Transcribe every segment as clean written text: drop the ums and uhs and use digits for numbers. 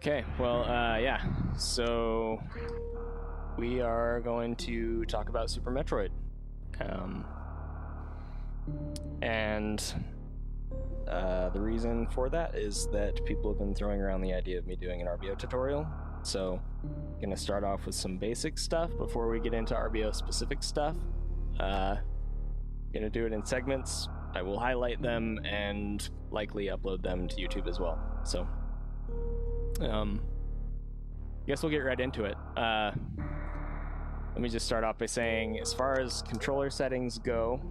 Okay, well, yeah. So we are going to talk about Super Metroid. And the reason for that is that people have been throwing around the idea of me doing an RBO tutorial. So I'm going to start off with some basic stuff before we get into RBO specific stuff. I'm going to do it in segments. I will highlight them and likely upload them to YouTube as well. So I guess we'll get right into it. Let me just start off by saying, as far as controller settings go,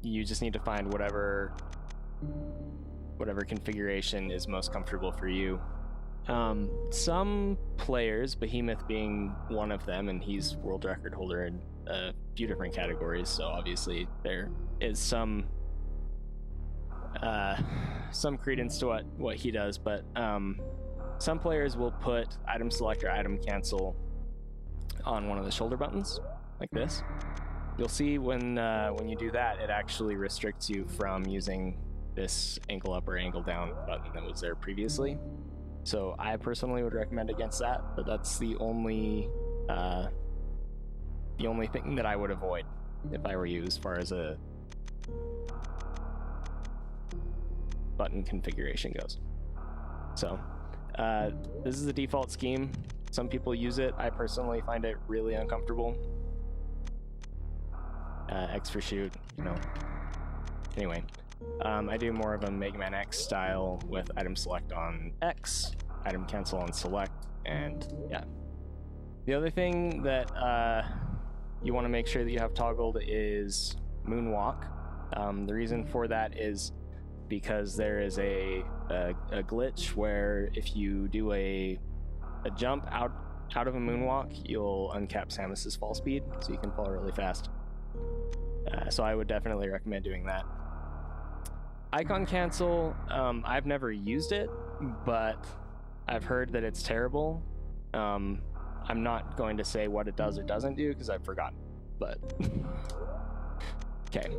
you just need to find whatever configuration is most comfortable for you. Some players, Behemoth being one of them, and he's world record holder in a few different categories, so obviously there is some credence to what he does, but some players will put item select or item cancel on one of the shoulder buttons, like this. You'll see when you do that, it actually restricts you from using this angle up or angle down button that was there previously. So I personally would recommend against that, but that's the only thing that I would avoid if I were you as far as a button configuration goes. So this is the default scheme. Some people use it. I personally find it really uncomfortable. X for shoot, you know. Anyway, I do more of a Mega Man X style with item select on X, item cancel on select, and yeah. The other thing that you want to make sure that you have toggled is moonwalk. The reason for that is because there is a glitch where if you do a jump out of a moonwalk, you'll uncap Samus's fall speed, so you can fall really fast. So I would definitely recommend doing that. Icon cancel, I've never used it, but I've heard that it's terrible. I'm not going to say what it does or doesn't do because I've forgotten, but okay.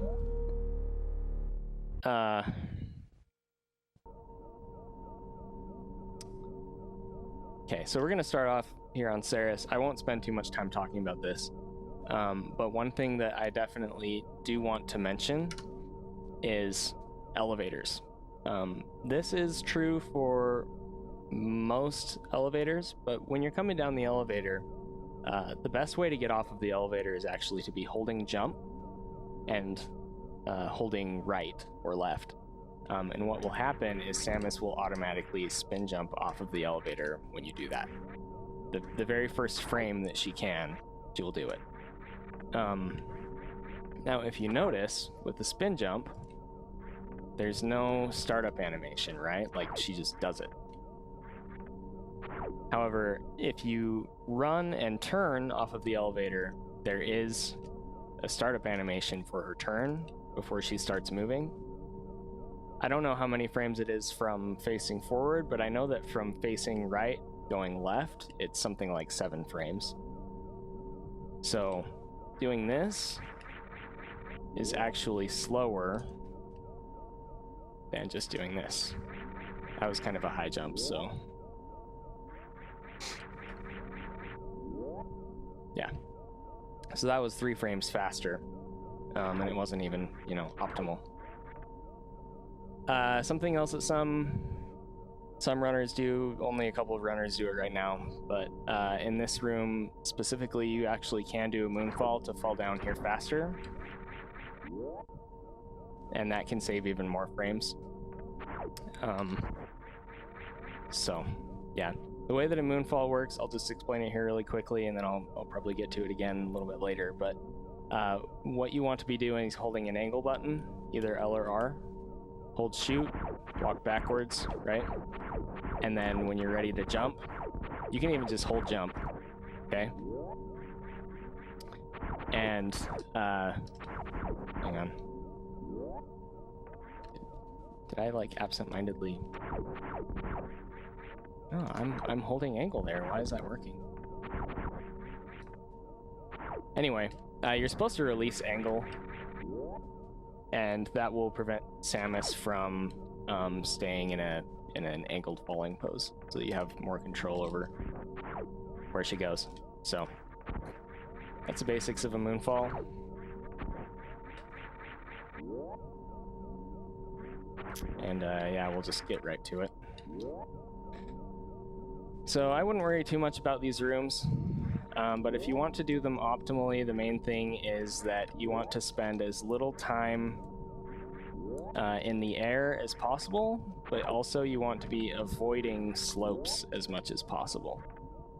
Okay, so we're going to start off here on Ceres. I won't spend too much time talking about this, but one thing that I definitely do want to mention is elevators. This is true for most elevators, but when you're coming down the elevator, the best way to get off of the elevator is actually to be holding jump and holding right or left. And what will happen is Samus will automatically spin jump off of the elevator when you do that. The very first frame that she will do it. Now, if you notice, with the spin jump, there's no startup animation, right? Like, she just does it. However, if you run and turn off of the elevator, there is a startup animation for her turn before she starts moving. I don't know how many frames it is from facing forward, but I know that from facing right going left, it's something like 7 frames. So doing this is actually slower than just doing this. That was kind of a high jump, so yeah. So that was 3 frames faster, and it wasn't even, optimal. Something else that some runners do, only a couple of runners do it right now, but in this room specifically, you actually can do a moonfall to fall down here faster, and that can save even more frames. So yeah, the way that a moonfall works, I'll just explain it here really quickly, and then I'll probably get to it again a little bit later, but what you want to be doing is holding an angle button, either L or R. Hold shoot, walk backwards, right? And then when you're ready to jump, you can even just hold jump, okay? And, hang on. Did I, absent-mindedly? No, I'm holding angle there. Why is that working? Anyway, you're supposed to release angle, and that will prevent Samus from staying in a in an angled falling pose, so that you have more control over where she goes. So that's the basics of a Moonfall. And yeah, we'll just get right to it. So I wouldn't worry too much about these rooms, but if you want to do them optimally, the main thing is that you want to spend as little time in the air as possible, but also you want to be avoiding slopes as much as possible.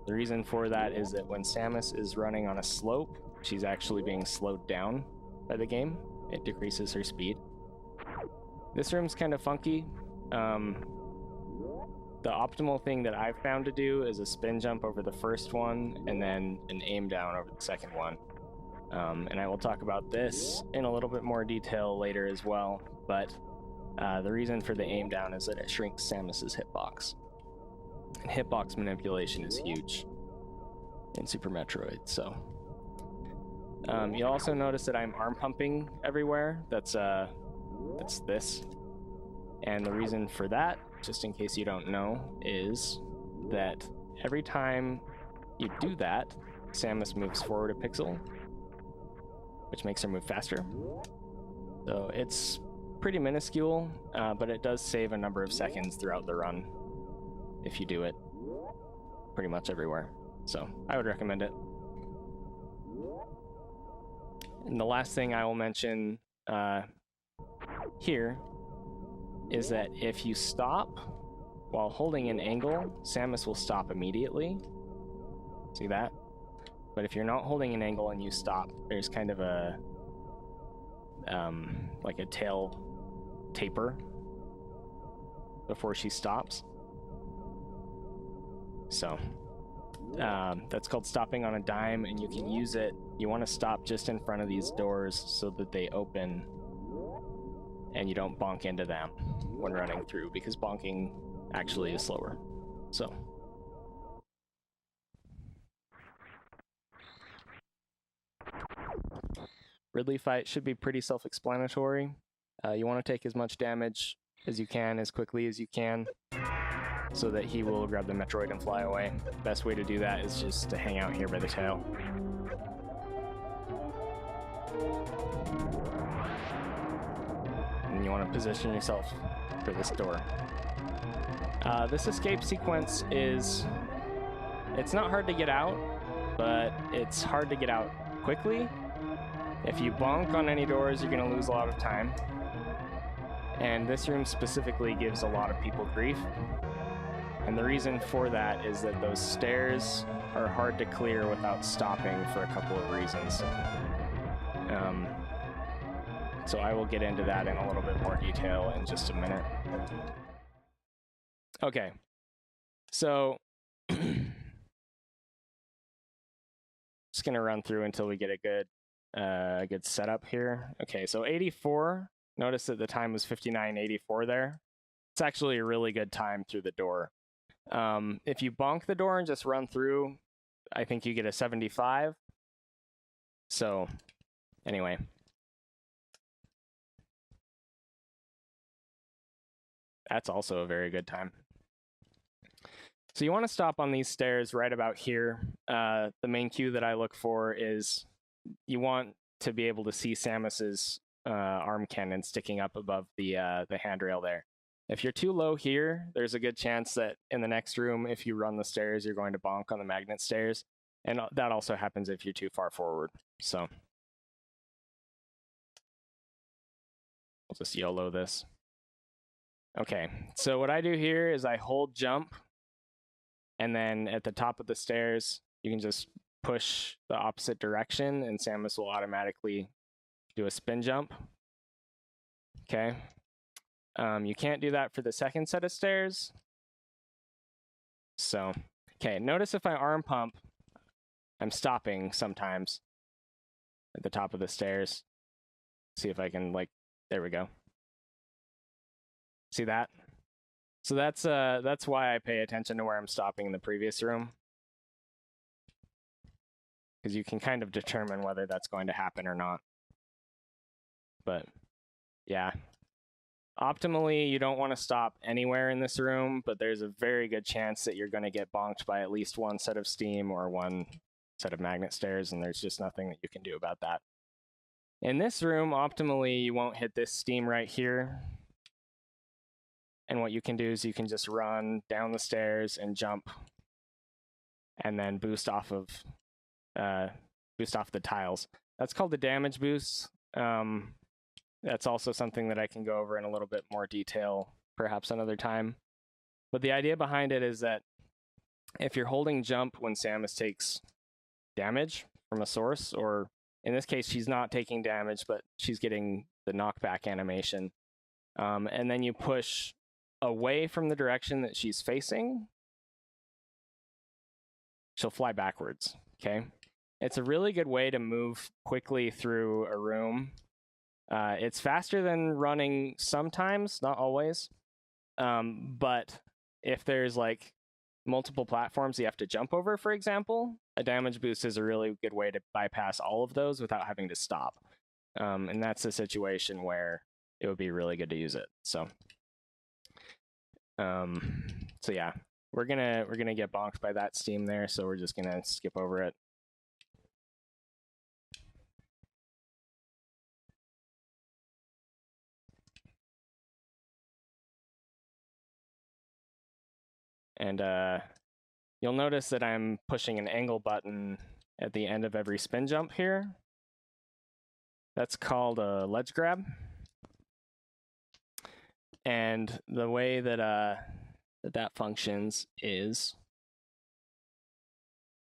The reason for that is that when Samus is running on a slope, she's actually being slowed down by the game. It decreases her speed. This room's kind of funky. The optimal thing that I've found to do is a spin jump over the first one and then an aim down over the second one. And I will talk about this in a little bit more detail later as well, but the reason for the aim down is that it shrinks Samus's hitbox. And hitbox manipulation is huge in Super Metroid, so. You'll also notice that I'm arm pumping everywhere. That's this. And the reason for that, just in case you don't know, is that every time you do that, Samus moves forward a pixel, which makes her move faster. So it's pretty minuscule, but it does save a number of seconds throughout the run if you do it pretty much everywhere. So I would recommend it. And the last thing I will mention here is that if you stop while holding an angle, Samus will stop immediately. See that? But if you're not holding an angle and you stop, there's kind of a like a tail taper before she stops. So that's called stopping on a dime, and you can use it. You want to stop just in front of these doors so that they open and you don't bonk into them when running through, because bonking actually is slower. So Ridley fight should be pretty self-explanatory. You want to take as much damage as you can, as quickly as you can, so that he will grab the Metroid and fly away. The best way to do that is just to hang out here by the tail. And you want to position yourself for this door. This escape sequence it's not hard to get out, but it's hard to get out quickly. If you bonk on any doors, you're going to lose a lot of time. And this room specifically gives a lot of people grief. And the reason for that is that those stairs are hard to clear without stopping for a couple of reasons. So I will get into that in a little bit more detail in just a minute. Okay, so just gonna run through until we get a good setup here. Okay, so 84. Notice that the time was 59:84 there. It's actually a really good time through the door. If you bonk the door and just run through, I think you get a 75. So anyway. That's also a very good time. So you want to stop on these stairs right about here. The main cue that I look for is you want to be able to see Samus's arm cannon sticking up above the handrail there. If you're too low here, there's a good chance that in the next room, if you run the stairs, you're going to bonk on the magnet stairs. And that also happens if you're too far forward. So we'll just YOLO this. Okay, so what I do here is I hold jump, and then at the top of the stairs, you can just push the opposite direction, and Samus will automatically do a spin jump. Okay. You can't do that for the second set of stairs. So, okay, notice if I arm pump, I'm stopping sometimes at the top of the stairs. See if I can, like, there we go. See that? So that's why I pay attention to where I'm stopping in the previous room, because you can kind of determine whether that's going to happen or not. But yeah, Optimally, you don't want to stop anywhere in this room, but there's a very good chance that you're going to get bonked by at least one set of steam or one set of magnet stairs, and there's just nothing that you can do about that. In this room, optimally, you won't hit this steam right here. And what you can do is you can just run down the stairs and jump, and then boost off of the tiles. That's called the damage boost. That's also something that I can go over in a little bit more detail, perhaps another time. But the idea behind it is that if you're holding jump when Samus takes damage from a source, or in this case, she's not taking damage, but she's getting the knockback animation, and then you push away from the direction that she's facing, she'll fly backwards, okay? It's a really good way to move quickly through a room. It's faster than running sometimes, not always. But if there's like multiple platforms you have to jump over, for example, a damage boost is a really good way to bypass all of those without having to stop. And that's a situation where it would be really good to use it. So yeah, we're gonna get bonked by that steam there, so we're just gonna skip over it. And you'll notice that I'm pushing an angle button at the end of every spin jump here. That's called a ledge grab. And the way that that functions is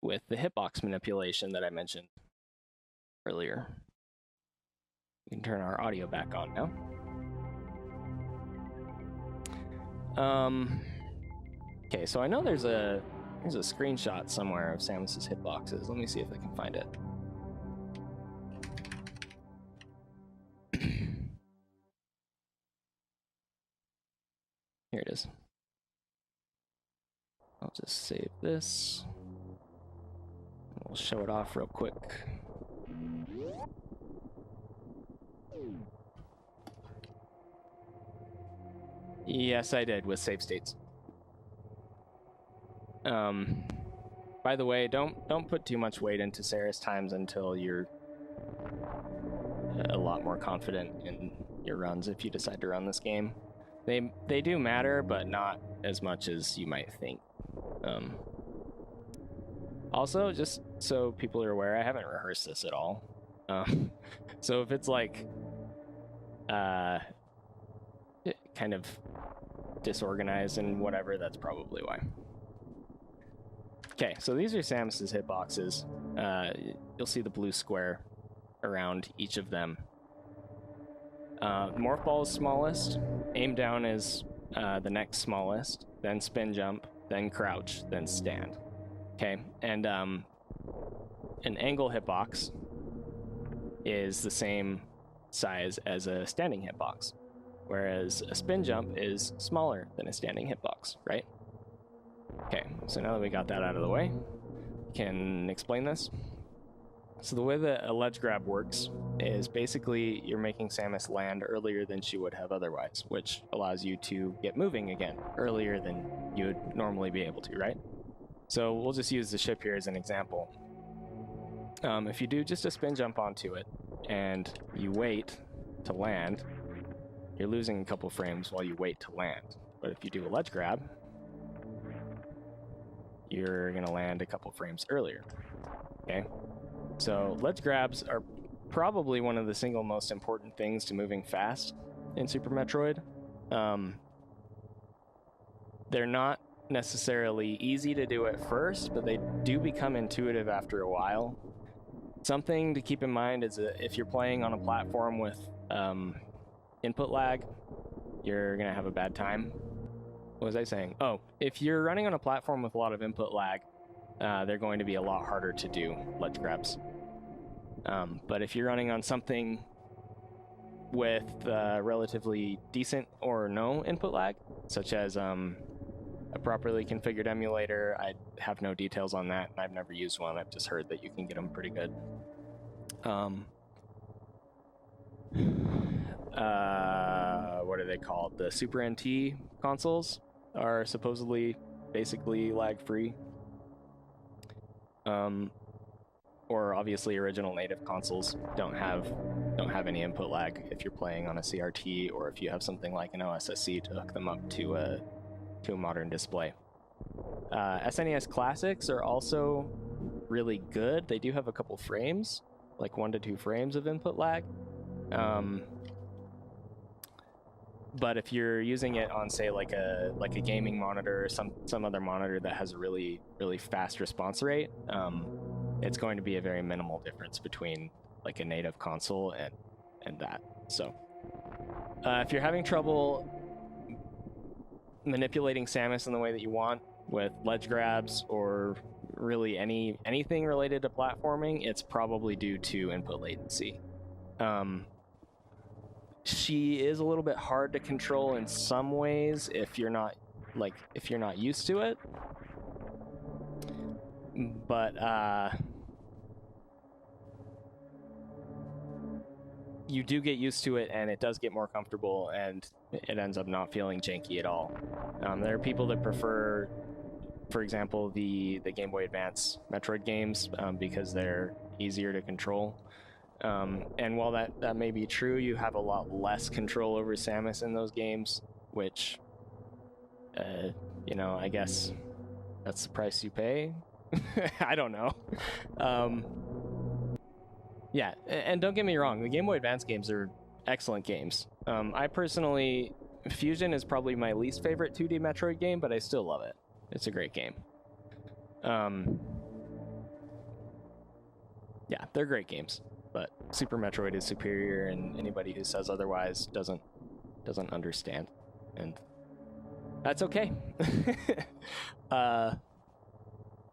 with the hitbox manipulation that I mentioned earlier. We can turn our audio back on now. Okay, so I know there's a screenshot somewhere of Samus's hitboxes. Let me see if I can find it. Here it is. I'll just save this. We'll show it off real quick. Yes, I did, with save states. By the way, don't put too much weight into Ceres times until you're a lot more confident in your runs if you decide to run this game. They do matter, but not as much as you might think. Also, just so people are aware, I haven't rehearsed this at all. So if it's like kind of disorganized and whatever, that's probably why. Okay, so these are Samus's hitboxes. You'll see the blue square around each of them. Morphball is smallest. Aim down is the next smallest. Then spin jump. Then crouch. Then stand. Okay, and an angle hitbox is the same size as a standing hitbox, whereas a spin jump is smaller than a standing hitbox, right? Okay, so now that we got that out of the way, we can explain this. So the way that a ledge grab works is basically you're making Samus land earlier than she would have otherwise, which allows you to get moving again earlier than you would normally be able to, right? So we'll just use the ship here as an example. If you do just a spin jump onto it and you wait to land, you're losing a couple frames while you wait to land. But if you do a ledge grab, you're gonna land a couple frames earlier, okay? So ledge grabs are probably one of the single most important things to moving fast in Super Metroid. They're not necessarily easy to do at first, but they do become intuitive after a while. Something to keep in mind is that if you're playing on a platform with input lag, you're gonna have a bad time. What was I saying? Oh, if you're running on a platform with a lot of input lag, they're going to be a lot harder to do ledge grabs. But if you're running on something with relatively decent or no input lag, such as a properly configured emulator, I have no details on that, and I've never used one. I've just heard that you can get them pretty good. what are they called? The Super NT consoles are supposedly basically lag-free. Or obviously original native consoles don't have any input lag if you're playing on a CRT, or if you have something like an OSSC to hook them up to a modern display. SNES Classics are also really good. They do have a couple frames, like 1 to 2 frames of input lag. But if you're using it on, say, like a gaming monitor or some other monitor that has a really fast response rate, it's going to be a very minimal difference between like a native console and that. So if you're having trouble manipulating Samus in the way that you want with ledge grabs or really anything related to platforming, it's probably due to input latency. She is a little bit hard to control in some ways if you're not used to it. But you do get used to it, and it does get more comfortable, and it ends up not feeling janky at all. There are people that prefer, for example, the Game Boy Advance Metroid games because they're easier to control. And while that may be true, you have a lot less control over Samus in those games, which, I guess that's the price you pay. I don't know. Yeah, and don't get me wrong, the Game Boy Advance games are excellent games. I personally, Fusion is probably my least favorite 2D Metroid game, but I still love it. It's a great game. Yeah, they're great games, but Super Metroid is superior, and anybody who says otherwise doesn't understand, and that's okay.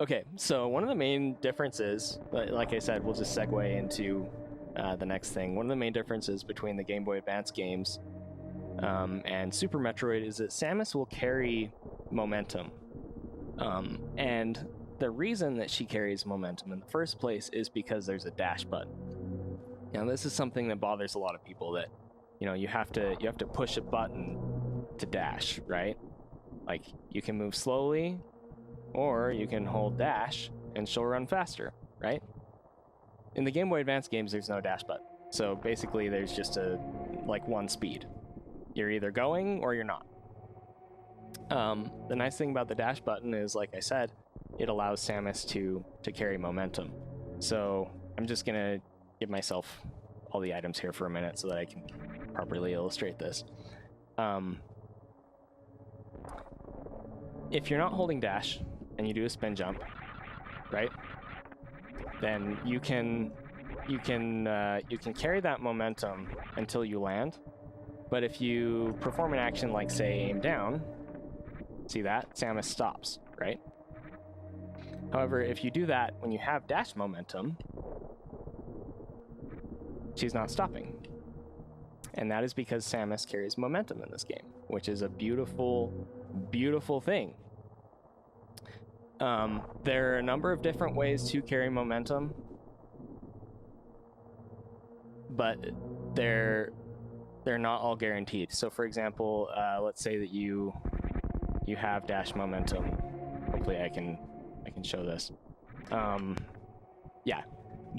Okay, so one of the main differences, like I said, we'll just segue into the next thing. One of the main differences between the Game Boy Advance games and Super Metroid is that Samus will carry momentum. And the reason that she carries momentum in the first place is because there's a dash button. Now, this is something that bothers a lot of people, that you have to push a button to dash, right? Like, you can move slowly, or you can hold dash and she'll run faster, right? In the Game Boy Advance games, there's no dash button. So basically there's just one speed. You're either going or you're not. The nice thing about the dash button is, like I said, it allows Samus to carry momentum. So I'm just gonna give myself all the items here for a minute so that I can properly illustrate this. If you're not holding dash and you do a spin jump, right, then you can carry that momentum until you land. But if you perform an action like, say, aim down, see that? Samus stops, right? However, if you do that when you have dash momentum, she's not stopping. And that is because Samus carries momentum in this game, which is a beautiful, beautiful thing. There are a number of different ways to carry momentum, but they're not all guaranteed. So, for example, let's say that you have dash momentum. Hopefully, I can show this. Yeah,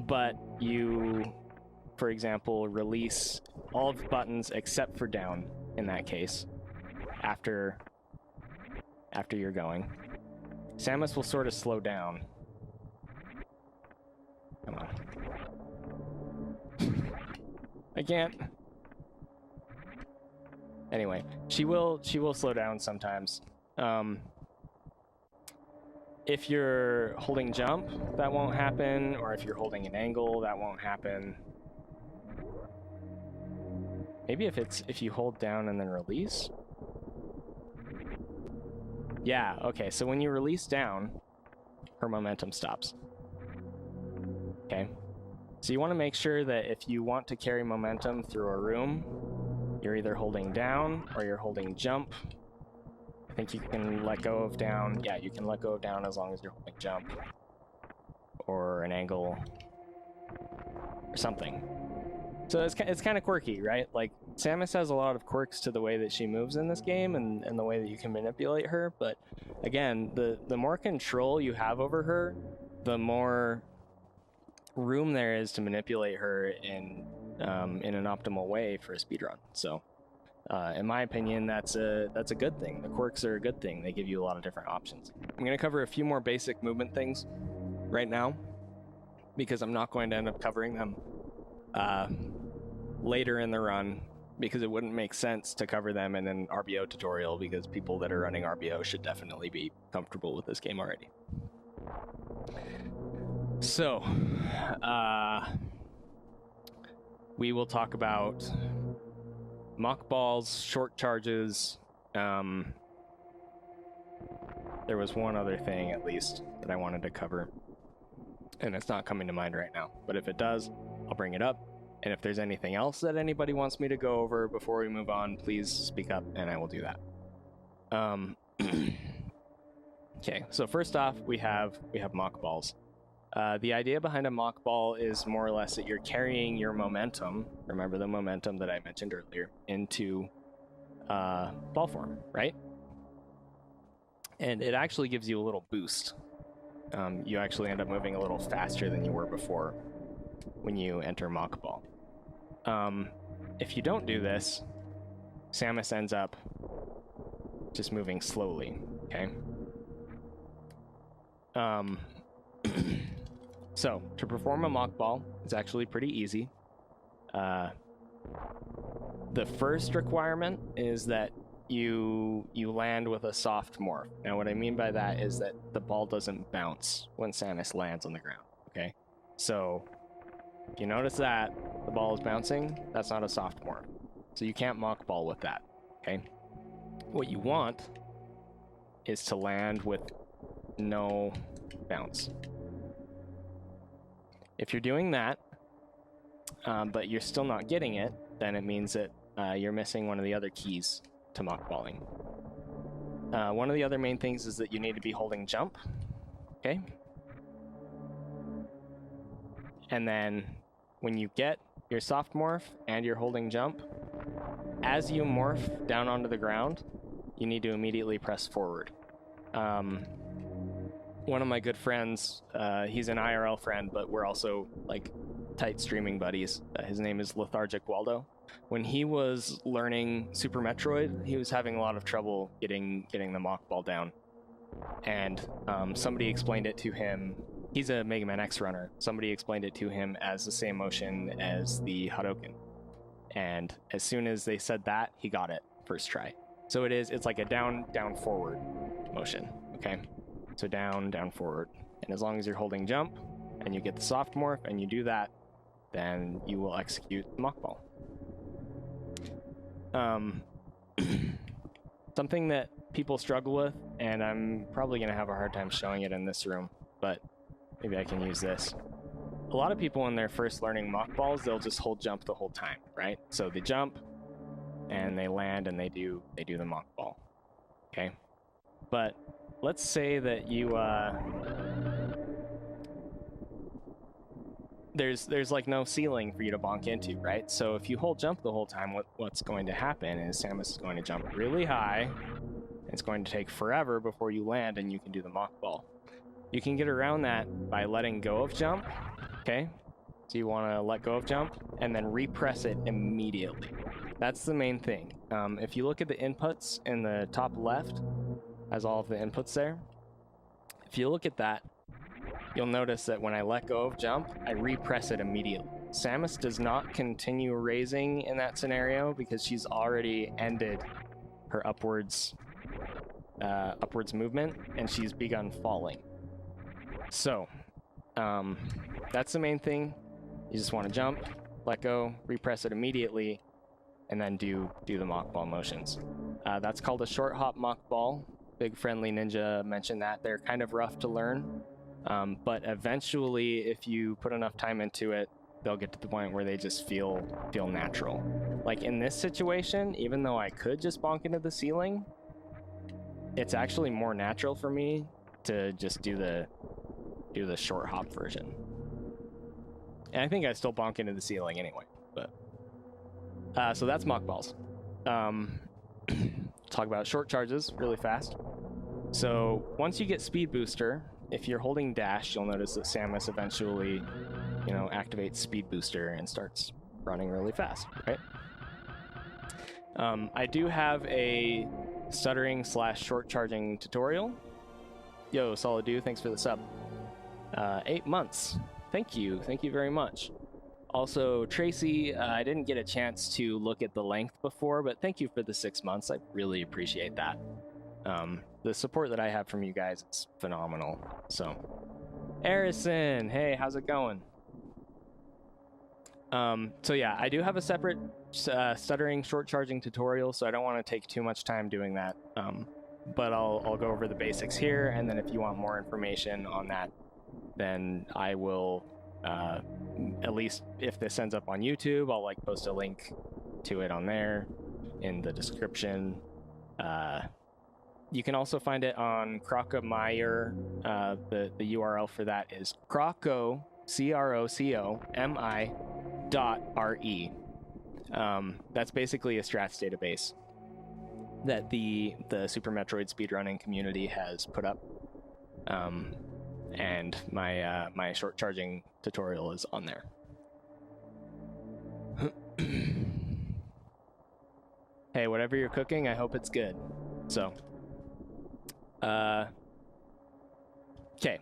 but you, for example, release all of the buttons except for down in that case after you're going. Samus will sort of slow down. Come on. I can't. Anyway, she will slow down sometimes. If you're holding jump, that won't happen, or if you're holding an angle, that won't happen. Maybe if you hold down and then release. Yeah, okay, so when you release down, her momentum stops. Okay? So you want to make sure that if you want to carry momentum through a room, you're either holding down or you're holding jump. I think you can let go of down. Yeah, you can let go of down as long as you're holding jump. Or an angle. Or something. So it's kind of quirky, right? Like, Samus has a lot of quirks to the way that she moves in this game and the way that you can manipulate her, but again, the more control you have over her, the more room there is to manipulate her in an optimal way for a speedrun. So, in my opinion, that's a good thing. The quirks are a good thing. They give you a lot of different options. I'm going to cover a few more basic movement things right now, because I'm not going to end up covering them later in the run, because it wouldn't make sense to cover them in an RBO tutorial, because people that are running RBO should definitely be comfortable with this game already. So, we will talk about Mockballs, short charges. There was one other thing, at least, that I wanted to cover, and it's not coming to mind right now. But if it does, I'll bring it up. And if there's anything else that anybody wants me to go over before we move on, please speak up, and I will do that. Okay, so first off, we have Mockballs. The idea behind a Mockball is more or less that you're carrying your momentum, remember the momentum that I mentioned earlier, into ball form, right? And it actually gives you a little boost. You actually end up moving a little faster than you were before when you enter Mockball. If you don't do this, Samus ends up just moving slowly, okay? So, to perform a Mockball, it's actually pretty easy. The first requirement is that you land with a soft morph. Now, what I mean by that is that the ball doesn't bounce when Samus lands on the ground, okay? So, if you notice that the ball is bouncing, that's not a soft morph. So you can't Mockball with that, okay? What you want is to land with no bounce. If you're doing that, but you're still not getting it, then it means that you're missing one of the other keys to Mockballing. One of the other main things is that you need to be holding jump, okay? And then when you get your soft morph and you're holding jump, as you morph down onto the ground, you need to immediately press forward. One of my good friends, he's an IRL friend, but we're also like tight streaming buddies. His name is Lethargic Waldo. When he was learning Super Metroid, he was having a lot of trouble getting the Mockball down. And somebody explained it to him. He's a Mega Man X runner. Somebody explained it to him as the same motion as the Hadouken. And as soon as they said that, he got it first try. So it's like a down, forward motion, okay? So down, forward. And as long as you're holding jump and you get the soft morph and you do that, then you will execute the Mockball. Something that people struggle with, and I'm probably going to have a hard time showing it in this room, but maybe I can use this. A lot of people when they're first learning Mockballs, they'll just hold jump the whole time, right? So they jump and they land and they do the Mockball, okay? But let's say that you there's like no ceiling for you to bonk into, right? So if you hold jump the whole time, what's going to happen is Samus is going to jump really high. It's going to take forever before you land and you can do the Mockball. You can get around that by letting go of jump, okay? So you want to let go of jump and then repress it immediately. That's the main thing. If you look at the inputs in the top left, has all of the inputs there. If you look at that, you'll notice that when I let go of jump, I repress it immediately. Samus does not continue raising in that scenario because she's already ended her upwards movement and she's begun falling. So, that's the main thing. You just want to jump, let go, repress it immediately, and then do the Mockball motions. That's called a short hop Mockball. Big Friendly Ninja mentioned that. They're kind of rough to learn, but eventually, if you put enough time into it, they'll get to the point where they just feel natural. Like in this situation, even though I could just bonk into the ceiling, it's actually more natural for me to just do the short hop version. And I think I still bonk into the ceiling anyway. But so that's Mockballs. Talk about short charges really fast. So once you get Speed Booster, if you're holding dash, you'll notice that Samus eventually, activates Speed Booster and starts running really fast, right? I do have a stuttering / short charging tutorial. Yo, Solid Dew, thanks for the sub. 8 months. Thank you very much. Also, Tracy, I didn't get a chance to look at the length before, but thank you for the 6 months. I really appreciate that. The support that I have from you guys is phenomenal. So, Harrison, hey, how's it going? So yeah, I do have a separate stuttering short charging tutorial, so I don't want to take too much time doing that. But I'll go over the basics here, and then if you want more information on that, then I will, at least if this ends up on YouTube, I'll post a link to it on there in the description. You can also find it on Crocomeyer. The URL for that is Croco, CROCOMI.RE. That's basically a strats database that the Super Metroid speedrunning community has put up. And my short charging tutorial is on there. Hey, whatever you're cooking, I hope it's good. So, okay,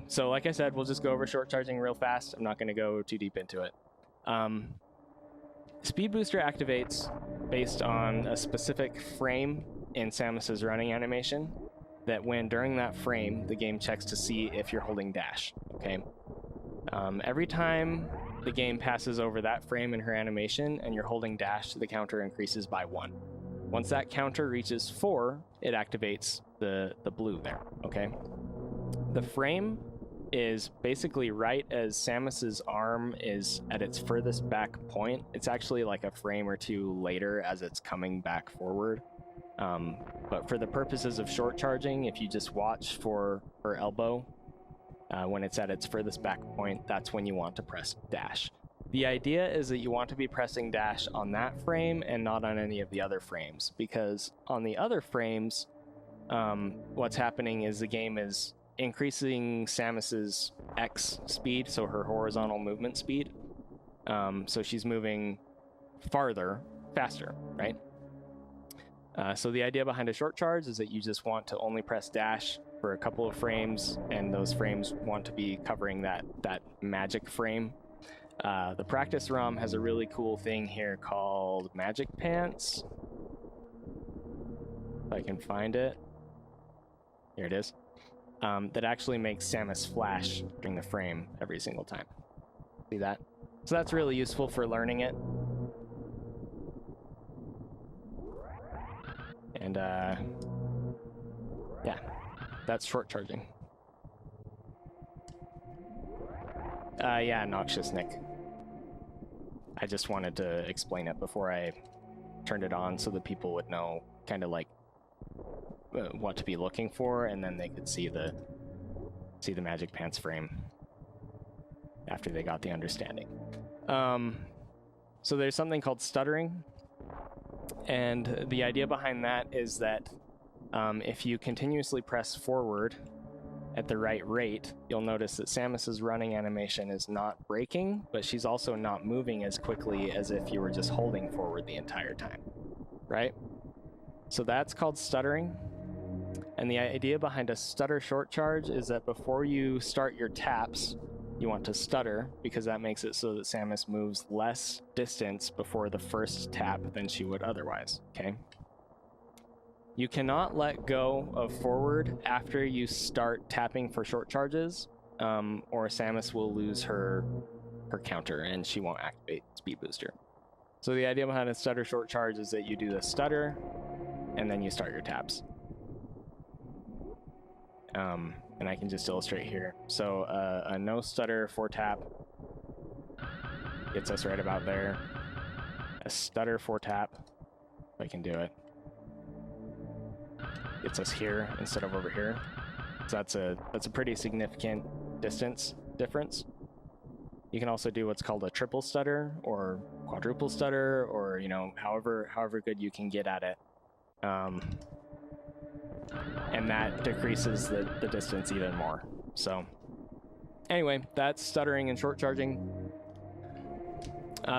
so like I said, we'll just go over short charging real fast. I'm not going to go too deep into it. Speed Booster activates based on a specific frame in Samus's running animation that when during that frame, the game checks to see if you're holding dash, okay? Every time the game passes over that frame in her animation and you're holding dash, the counter increases by 1. Once that counter reaches 4, it activates the blue there, okay? The frame is basically right as Samus's arm is at its furthest back point. It's actually like a frame or two later as it's coming back forward. But for the purposes of short charging, if you just watch for her elbow, when it's at its furthest back point, that's when you want to press dash. The idea is that you want to be pressing dash on that frame and not on any of the other frames, because on the other frames, what's happening is the game is increasing Samus's X speed, so her horizontal movement speed. So she's moving faster, right? So the idea behind a short charge is that you just want to only press dash for a couple of frames, and those frames want to be covering that magic frame. The practice ROM has a really cool thing here called Magic Pants. If I can find it. Here it is. That actually makes Samus flash during the frame every single time. See that? So that's really useful for learning it. And yeah, that's short charging. Yeah, Noxious Nick. I just wanted to explain it before I turned it on so that people would know kind of like what to be looking for, and then they could see the Magic Pants frame after they got the understanding. So there's something called stuttering, and the idea behind that is that if you continuously press forward at the right rate, you'll notice that Samus's running animation is not breaking, but she's also not moving as quickly as if you were just holding forward the entire time, right? So that's called stuttering. And the idea behind a stutter short charge is that before you start your taps, you want to stutter, because that makes it so that Samus moves less distance before the first tap than she would otherwise, okay? You cannot let go of forward after you start tapping for short charges, or Samus will lose her counter and she won't activate Speed Booster. So the idea behind a stutter short charge is that you do the stutter and then you start your taps. And I can just illustrate here. So a no stutter 4 tap gets us right about there. A stutter 4 tap, if I can do it, gets us here instead of over here. So that's a pretty significant distance difference. You can also do what's called a triple stutter or quadruple stutter, or however good you can get at it, and that decreases the distance even more. So anyway, that's stuttering and short charging.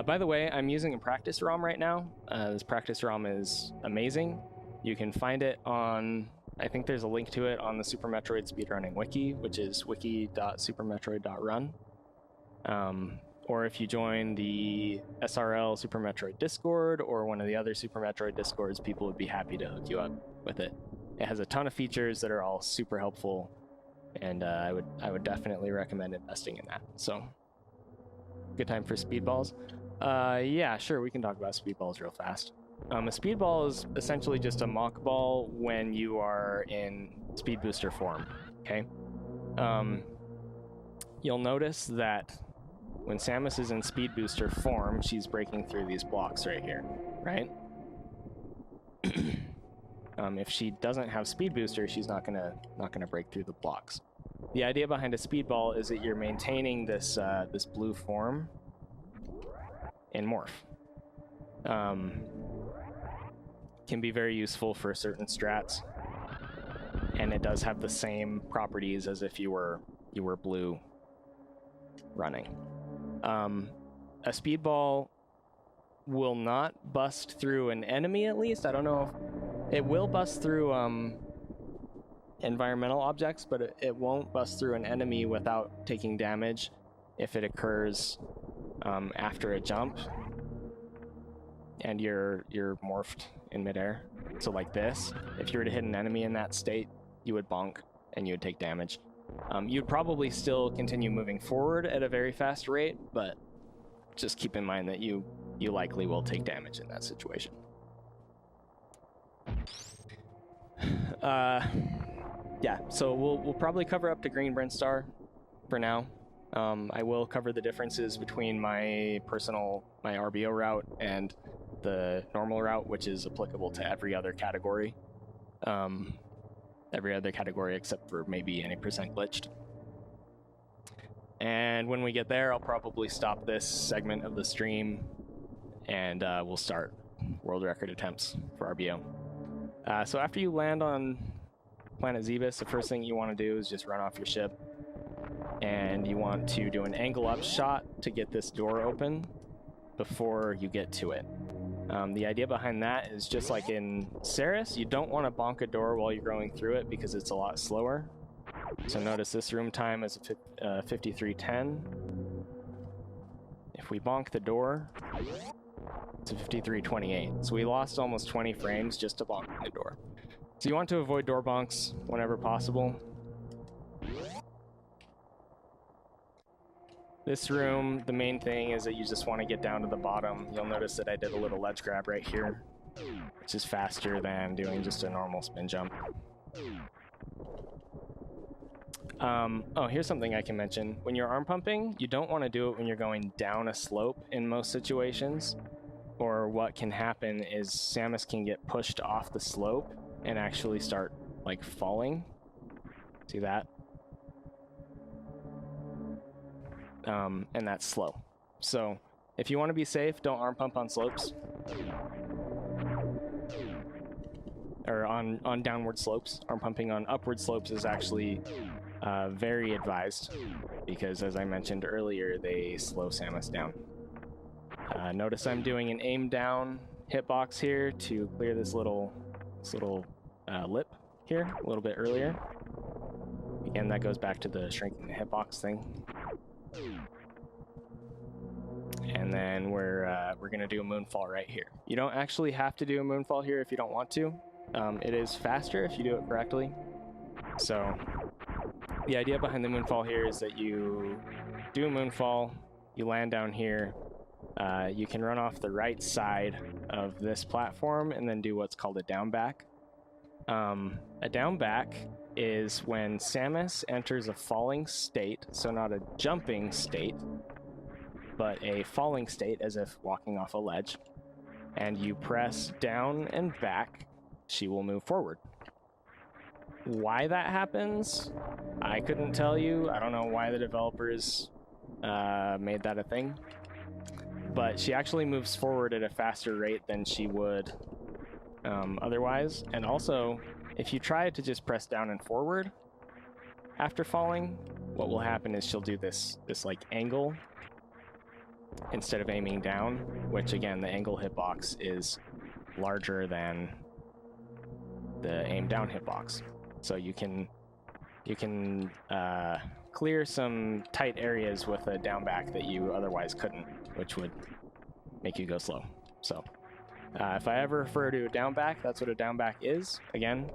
By the way, I'm using a practice ROM right now. This practice ROM is amazing. You can find it on, I think there's a link to it on the Super Metroid speedrunning wiki, which is wiki.supermetroid.run. Or if you join the SRL Super Metroid Discord or one of the other Super Metroid Discords, people would be happy to hook you up with it. It has a ton of features that are all super helpful, and I would definitely recommend investing in that. So, good time for speedballs. Yeah, sure, we can talk about speedballs real fast. A speedball is essentially just a mockball when you are in speed booster form. Okay. You'll notice that when Samus is in speed booster form, she's breaking through these blocks right here, right? If she doesn't have speed booster, she's not gonna break through the blocks. The idea behind a speedball is that you're maintaining this this blue form in morph. Can be very useful for certain strats, and it does have the same properties as if you were blue running. A speedball will not bust through an enemy, at least. I don't know if it will bust through environmental objects, but it won't bust through an enemy without taking damage if it occurs after a jump and you're morphed in midair. So like this, if you were to hit an enemy in that state, you would bonk and you would take damage. You'd probably still continue moving forward at a very fast rate, but just keep in mind that you likely will take damage in that situation. Yeah, so we'll probably cover up to Green Brinstar for now. I will cover the differences between my RBO route and the normal route, which is applicable to every other category. Every other category except for maybe any percent glitched. And when we get there, I'll probably stop this segment of the stream and we'll start world record attempts for RBO. So after you land on planet Zebes, the first thing you want to do is just run off your ship, and you want to do an angle up shot to get this door open before you get to it. The idea behind that is just like in Ceres, you don't want to bonk a door while you're going through it because it's a lot slower. So notice this room time is 53:10. If we bonk the door, it's 53:28. So we lost almost 20 frames just to bonk the door. So you want to avoid door bonks whenever possible. This room, the main thing is that you just want to get down to the bottom. You'll notice that I did a little ledge grab right here, which is faster than doing just a normal spin jump. Oh, here's something I can mention. When you're arm pumping, you don't want to do it when you're going down a slope in most situations, or what can happen is Samus can get pushed off the slope and actually start, like, falling. See that? And that's slow. So if you want to be safe, don't arm pump on slopes. Or on downward slopes. Arm pumping on upward slopes is actually very advised, because as I mentioned earlier, they slow Samus down. Notice I'm doing an aim down hitbox here to clear this little lip here a little bit earlier. Again, that goes back to the shrinking the hitbox thing. And then we're gonna do a Moonfall right here. You don't actually have to do a Moonfall here if you don't want to. It is faster if you do it correctly. So the idea behind the Moonfall here is that you do a Moonfall, you land down here, you can run off the right side of this platform and then do what's called a downback. A downback is when Samus enters a falling state, so not a jumping state, but a falling state as if walking off a ledge, and you press down and back, she will move forward. Why that happens, I couldn't tell you. I don't know why the developers made that a thing. But she actually moves forward at a faster rate than she would otherwise. And also, if you try to just press down and forward after falling, what will happen is she'll do this like angle instead of aiming down, which again, the angle hitbox is larger than the aim down hitbox. So you can clear some tight areas with a down back that you otherwise couldn't, which would make you go slow. So if I ever refer to a down back, that's what a down back is. Again,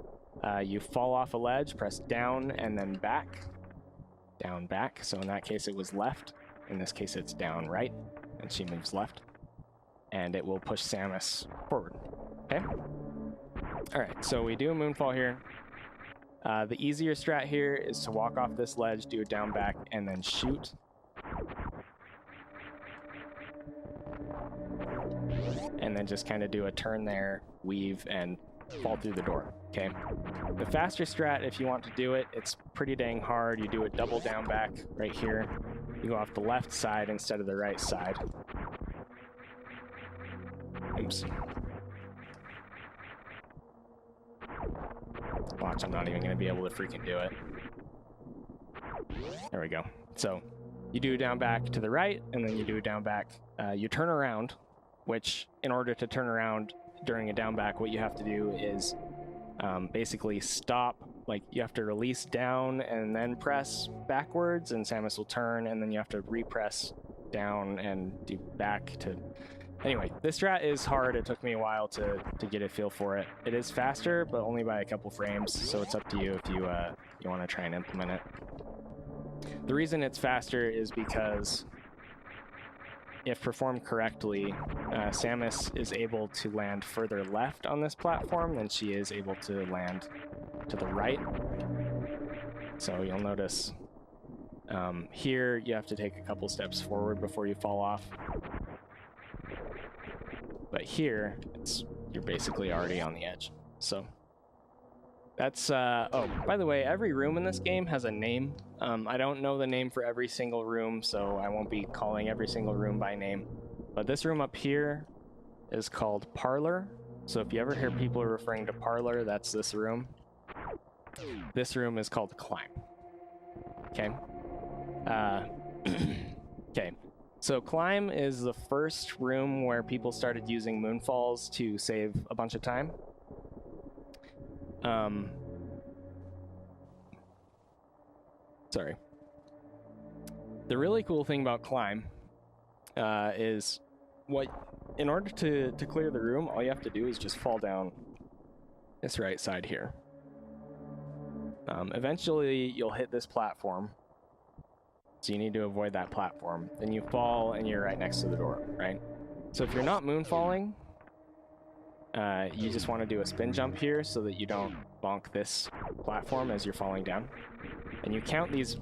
you fall off a ledge, press down and then back, down back. So in that case, it was left. In this case, it's down right, and she moves left, and it will push Samus forward. Okay. All right. So we do a Moonfall here. The easier strat here is to walk off this ledge, do a down back, and then shoot. And then just kind of do a turn there, weave, and fall through the door, okay? The faster strat, if you want to do it, it's pretty dang hard. You do a double down back right here. You go off the left side instead of the right side. Oops. Watch, I'm not even going to be able to freaking do it. There we go. So you do a down back to the right, and then you do a down back. You turn around, which in order to turn around during a down back, what you have to do is basically stop. Like you have to release down and then press backwards, and Samus will turn, and then you have to repress down and do back to... Anyway, this strat is hard. It took me a while to get a feel for it. It is faster, but only by a couple frames, so it's up to you if you want to try and implement it. The reason it's faster is because if performed correctly, Samus is able to land further left on this platform than she is able to land to the right. So you'll notice here you have to take a couple steps forward before you fall off. But here, you're basically already on the edge. So that's, oh, by the way, every room in this game has a name. I don't know the name for every single room, so I won't be calling every single room by name. But this room up here is called Parlor. So if you ever hear people referring to Parlor, that's this room. This room is called Climb. Okay. Okay. So Climb is the first room where people started using Moonfalls to save a bunch of time. Sorry. The really cool thing about Climb is in order to clear the room, all you have to do is just fall down this right side here. Eventually, you'll hit this platform. So you need to avoid that platform. Then you fall and you're right next to the door, right? So if you're not moonfalling, you just want to do a spin jump here so that you don't bonk this platform as you're falling down. And you count these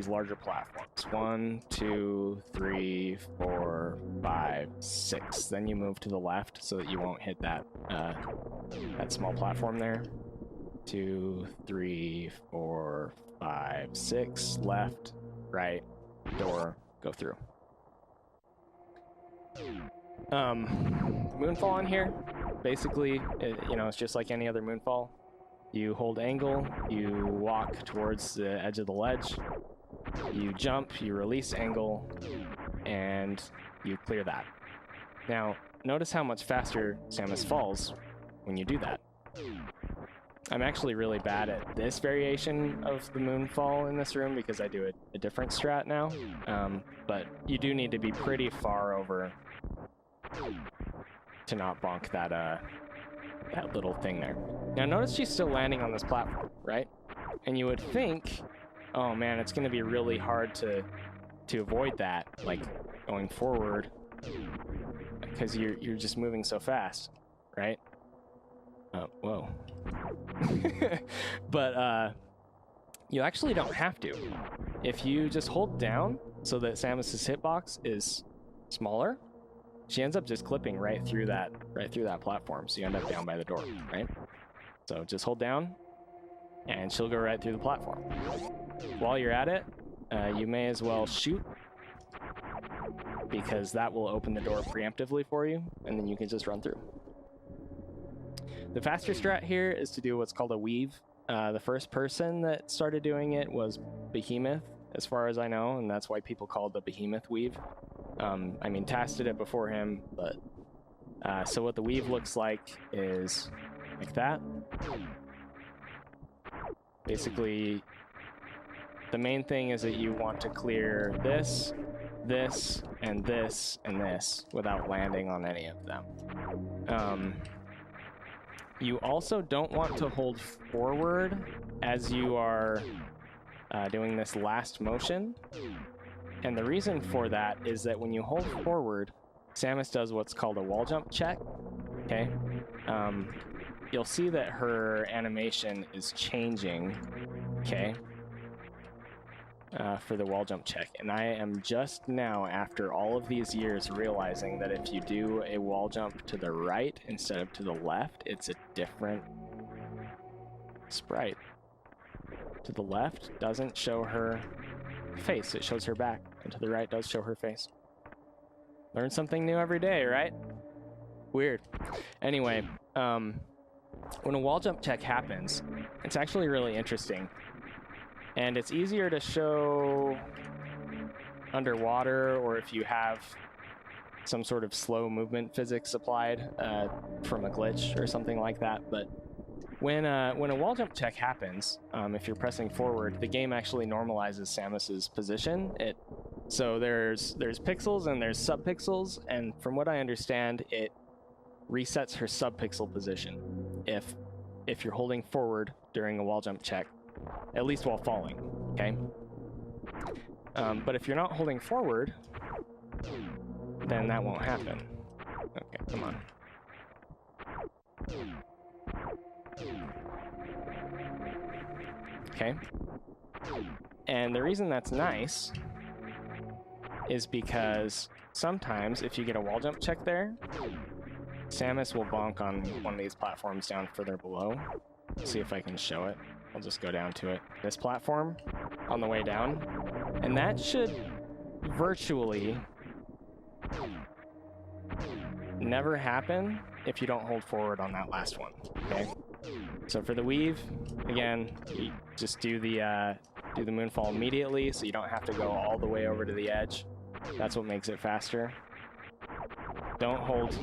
larger platforms. 1, 2, 3, 4, 5, 6. Then you move to the left so that you won't hit that small platform there. 2, 3, 4, 5, 6. Left, right, door, go through. Moonfall on here, basically, it's just like any other Moonfall. You hold angle, you walk towards the edge of the ledge, you jump, you release angle, and you clear that. Now, notice how much faster Samus falls when you do that. I'm actually really bad at this variation of the Moonfall in this room because I do a different strat now, but you do need to be pretty far over to not bonk that little thing there. Now notice she's still landing on this platform, right? And you would think, oh man, it's going to be really hard to avoid that, like going forward, because you're just moving so fast, right? Whoa. But you actually don't have to. If you just hold down so that Samus's hitbox is smaller, she ends up just clipping right through that platform. So you end up down by the door, right? So just hold down, and she'll go right through the platform. While you're at it, you may as well shoot, because that will open the door preemptively for you, and then you can just run through. The faster strat here is to do what's called a weave. The first person that started doing it was Behemoth, as far as I know, and that's why people call it the Behemoth weave. I mean, Tass did it before him, but... so what the weave looks like is like that. Basically, the main thing is that you want to clear this, this, and this, and this without landing on any of them. You also don't want to hold forward as you are doing this last motion. And the reason for that is that when you hold forward, Samus does what's called a wall jump check, okay? You'll see that her animation is changing, okay, for the wall jump check. And I am just now, after all of these years, realizing that if you do a wall jump to the right instead of to the left, it's a different sprite. To the left doesn't show her face, it shows her back, and to the right does show her face. Learn something new every day, right? Weird. Anyway, when a wall jump check happens, it's actually really interesting. And it's easier to show underwater, or if you have some sort of slow movement physics applied from a glitch or something like that. But when a wall jump check happens, if you're pressing forward, the game actually normalizes Samus's position. So there's pixels and there's subpixels, and from what I understand, it resets her subpixel position if you're holding forward during a wall jump check, at least while falling, okay? But if you're not holding forward, then that won't happen. Okay, come on. Okay. And the reason that's nice is because sometimes if you get a wall jump check there, Samus will bonk on one of these platforms down further below. Let's see if I can show it. I'll just go down to it. This platform on the way down. And that should virtually never happen if you don't hold forward on that last one, okay? So for the weave, again, you just do the Moonfall immediately, so you don't have to go all the way over to the edge. That's what makes it faster. Don't hold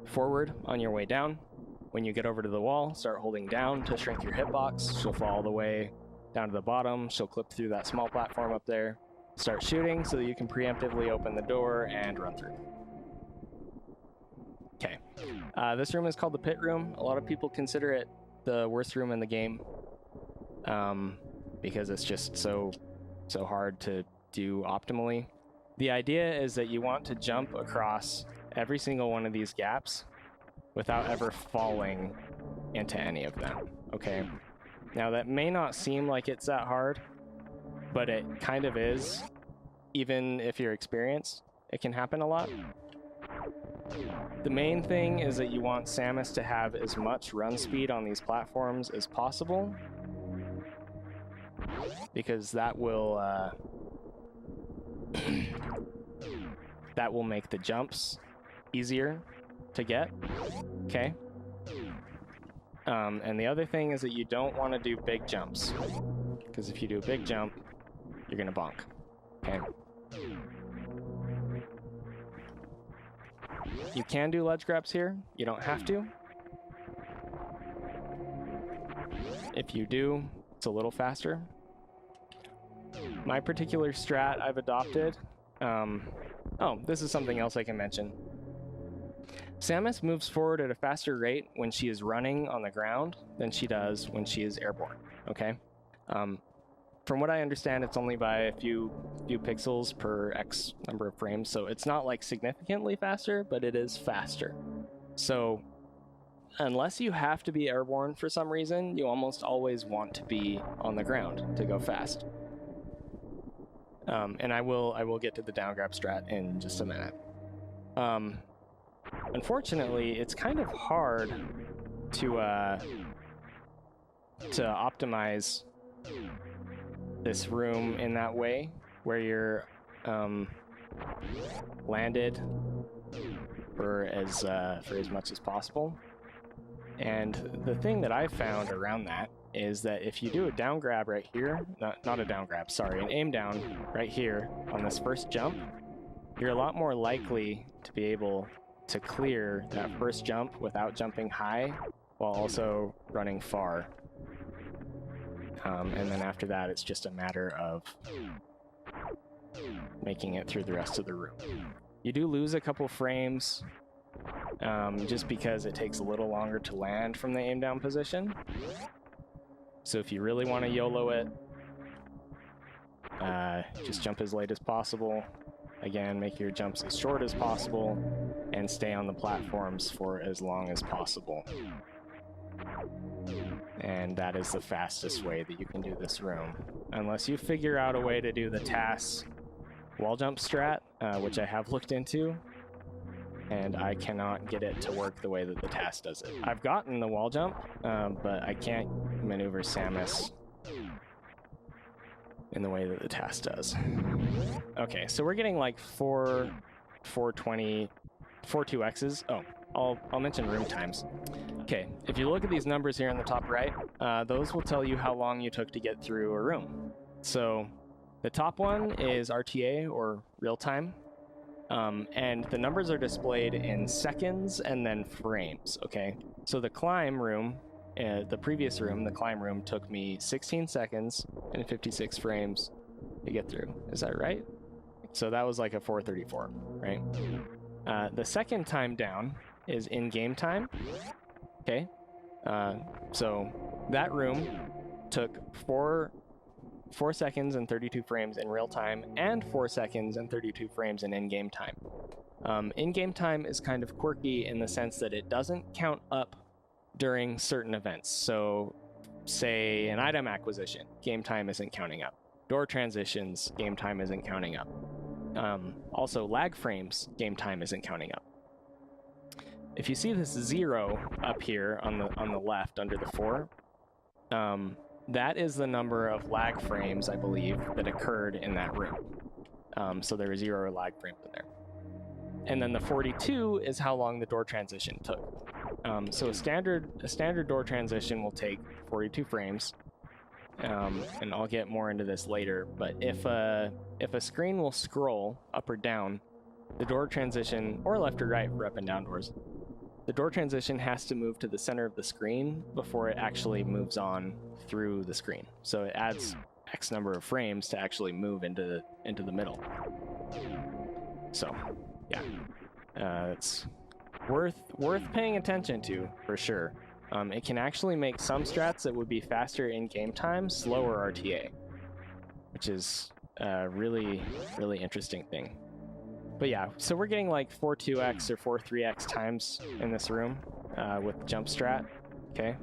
forward on your way down. When you get over to the wall, start holding down to shrink your hitbox. She'll fall all the way down to the bottom. She'll clip through that small platform up there. Start shooting so that you can preemptively open the door and run through. Okay. This room is called the pit room. A lot of people consider it the worst room in the game because it's just so hard to do optimally. The idea is that you want to jump across every single one of these gaps without ever falling into any of them, okay? Now that may not seem like it's that hard, but it kind of is. Even if you're experienced, it can happen a lot. The main thing is that you want Samus to have as much run speed on these platforms as possible, because that will make the jumps easier to get, okay? And the other thing is that you don't want to do big jumps, because if you do a big jump, you're gonna bonk, okay? You can do ledge grabs here. You don't have to. If you do, it's a little faster. My particular strat I've adopted... oh, this is something else I can mention. Samus moves forward at a faster rate when she is running on the ground than she does when she is airborne, okay? From what I understand, it's only by a few pixels per X number of frames, so it's not like significantly faster, but it is faster. So unless you have to be airborne for some reason, you almost always want to be on the ground to go fast. And I will get to the down grab strat in just a minute. Unfortunately, it's kind of hard to optimize this room in that way, where you're landed for as much as possible. And the thing that I found around that is that if you do a down grab right here, not a down grab, sorry, an aim down right here on this first jump, you're a lot more likely to be able to clear that first jump without jumping high while also running far. And then after that, it's just a matter of making it through the rest of the room. You do lose a couple frames just because it takes a little longer to land from the aim down position. So if you really want to YOLO it, just jump as late as possible. Again, make your jumps as short as possible and stay on the platforms for as long as possible. And that is the fastest way that you can do this room. Unless you figure out a way to do the TAS wall jump strat, which I have looked into, and I cannot get it to work the way that the TAS does it. I've gotten the wall jump, but I can't maneuver Samus in the way that the TAS does. Okay, so we're getting like 420, 2X's. Oh, I'll mention room times. Okay, if you look at these numbers here in the top right, those will tell you how long you took to get through a room. So the top one is RTA, or real time, and the numbers are displayed in seconds and then frames, okay? So the climb room, the previous room, the climb room, took me 16 seconds and 56 frames to get through. Is that right? So that was like a 434, right? The second time down is in-game time. Okay, so that room took 4 seconds and 32 frames in real time and 4 seconds and 32 frames in in-game time. In-game time is kind of quirky in the sense that it doesn't count up during certain events. So say an item acquisition, game time isn't counting up. Door transitions, game time isn't counting up. Also lag frames, game time isn't counting up. If you see this 0 up here on the left under the 4, that is the number of lag frames, I believe, that occurred in that room. So there were 0 lag frames in there. And then the 42 is how long the door transition took. So a standard door transition will take 42 frames. And I'll get more into this later, but if a screen will scroll up or down, the door transition, or left or right for up and down doors, the door transition has to move to the center of the screen before it actually moves on through the screen. So it adds X number of frames to actually move into the middle. So, yeah, it's worth paying attention to for sure. It can actually make some strats that would be faster in game time slower RTA, which is a really interesting thing. But yeah, so we're getting like 4.2x or 4.3x times in this room with jump strat. Okay.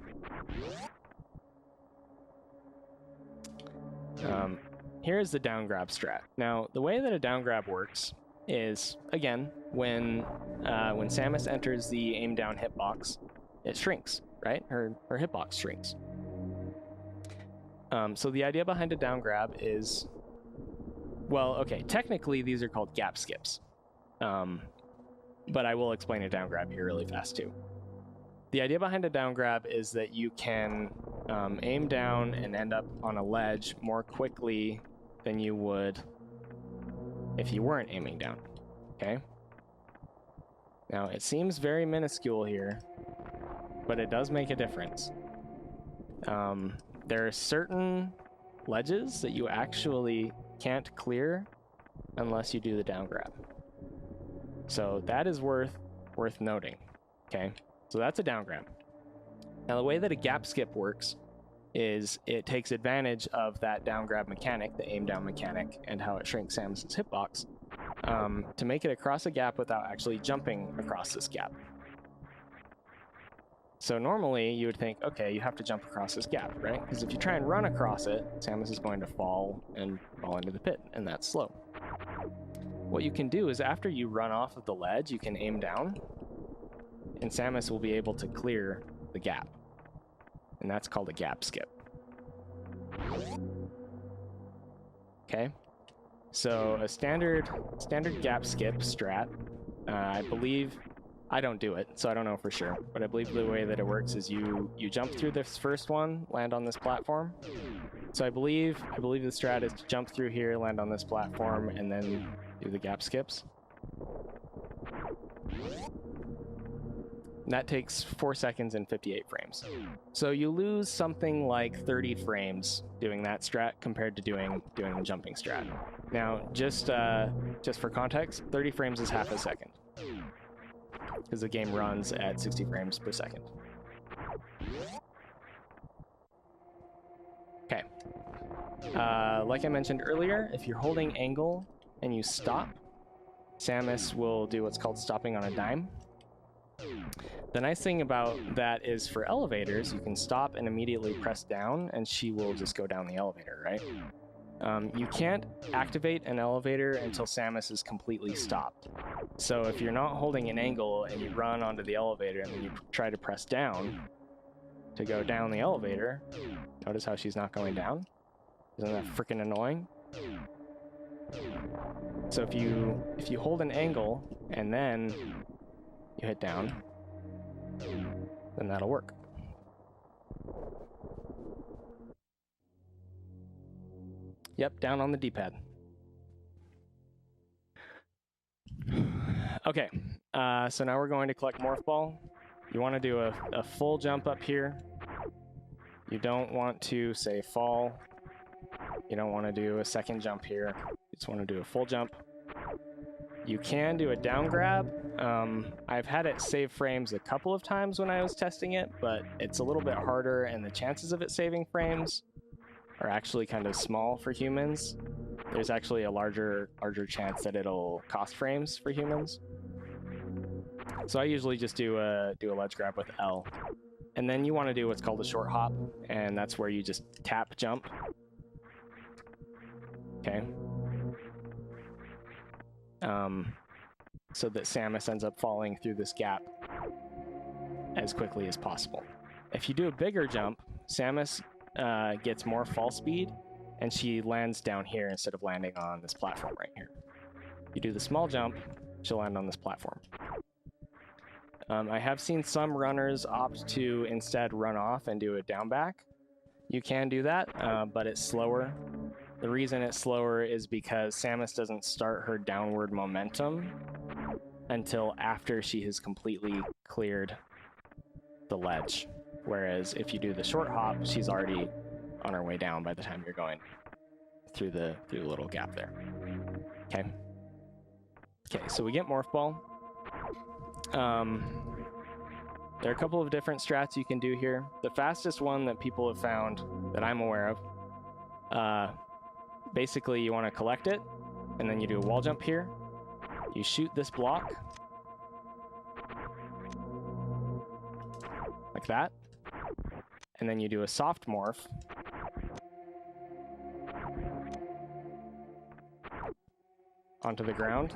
Here's the down grab strat. Now, the way that a down grab works is, again, when Samus enters the aim down hitbox, it shrinks, right? Her hitbox shrinks. So the idea behind a down grab is, well, okay, technically these are called gap skips. But I will explain a down grab here really fast too. The idea behind a down grab is that you can aim down and end up on a ledge more quickly than you would if you weren't aiming down, okay? Now, it seems very minuscule here, but it does make a difference. There are certain ledges that you actually can't clear unless you do the down grab. So that is worth noting, okay? So that's a down grab. Now, the way that a gap skip works is it takes advantage of that down grab mechanic, the aim down mechanic, and how it shrinks Samus's hitbox to make it across a gap without actually jumping across this gap. So normally you would think, okay, you have to jump across this gap, right? Because if you try and run across it, Samus is going to fall into the pit, and that's slow. What you can do is after you run off of the ledge, you can aim down, and Samus will be able to clear the gap. And that's called a gap skip. Okay, so a standard gap skip strat. I believe, I don't do it, so I don't know for sure, but I believe the way that it works is you jump through this first one, land on this platform. So I believe the strat is to jump through here, land on this platform, and then do the gap skips. That takes 4 seconds and 58 frames. So you lose something like 30 frames doing that strat compared to doing the jumping strat. Now, just for context, 30 frames is half a second, because the game runs at 60 frames per second. Okay. Like I mentioned earlier, if you're holding angle and you stop, Samus will do what's called stopping on a dime. The nice thing about that is for elevators, you can stop and immediately press down and she will just go down the elevator, right? You can't activate an elevator until Samus is completely stopped. So if you're not holding an angle and you run onto the elevator and then you try to press down to go down the elevator, notice how she's not going down? Isn't that freaking annoying? So if you hold an angle and then you hit down, then that'll work. Yep, down on the D-pad. Okay, so now we're going to collect Morph Ball. You want to do a full jump up here. You don't want to, say, fall. You don't want to do a second jump here. You just want to do a full jump. You can do a down grab. I've had it save frames a couple of times when I was testing it, but it's a little bit harder, and the chances of it saving frames are actually kind of small for humans. There's actually a larger chance that it'll cost frames for humans. So I usually just do a ledge grab with L. And then you want to do what's called a short hop, and that's where you just tap jump. Okay. So that Samus ends up falling through this gap as quickly as possible. If you do a bigger jump, Samus gets more fall speed, and she lands down here instead of landing on this platform right here. You do the small jump, she'll land on this platform. I have seen some runners opt to instead run off and do a down back. You can do that, but it's slower. The reason it's slower is because Samus doesn't start her downward momentum until after she has completely cleared the ledge. Whereas if you do the short hop, she's already on her way down by the time you're going through the little gap there. Okay. Okay, so we get Morph Ball. There are a couple of different strats you can do here. The fastest one that people have found that I'm aware of, basically you want to collect it, and then you do a wall jump here. You shoot this block, like that, and then you do a soft morph, onto the ground,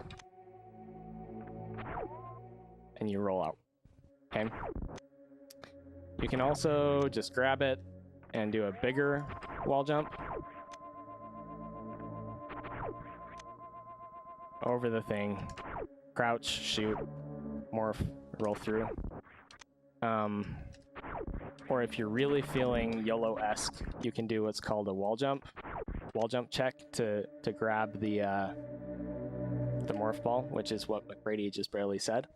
and you roll out. Okay. You can also just grab it and do a bigger wall jump over the thing, crouch, shoot, morph, roll through. Or if you're really feeling YOLO-esque, you can do what's called a wall jump check to grab the morph ball, which is what McBrady just barely said.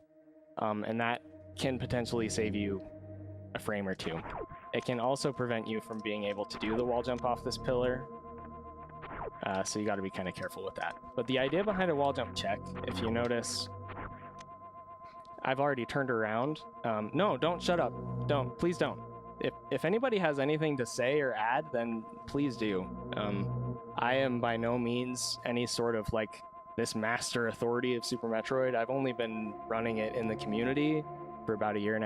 And that can potentially save you a frame or two. It can also prevent you from being able to do the wall jump off this pillar. So you got to be kind of careful with that. But the idea behind a wall jump check, if you notice, I've already turned around. No, don't shut up. Don't, please don't. If anybody has anything to say or add, then please do. I am by no means any sort of like this master authority of Super Metroid. I've only been running it in the community for about 1.5 years.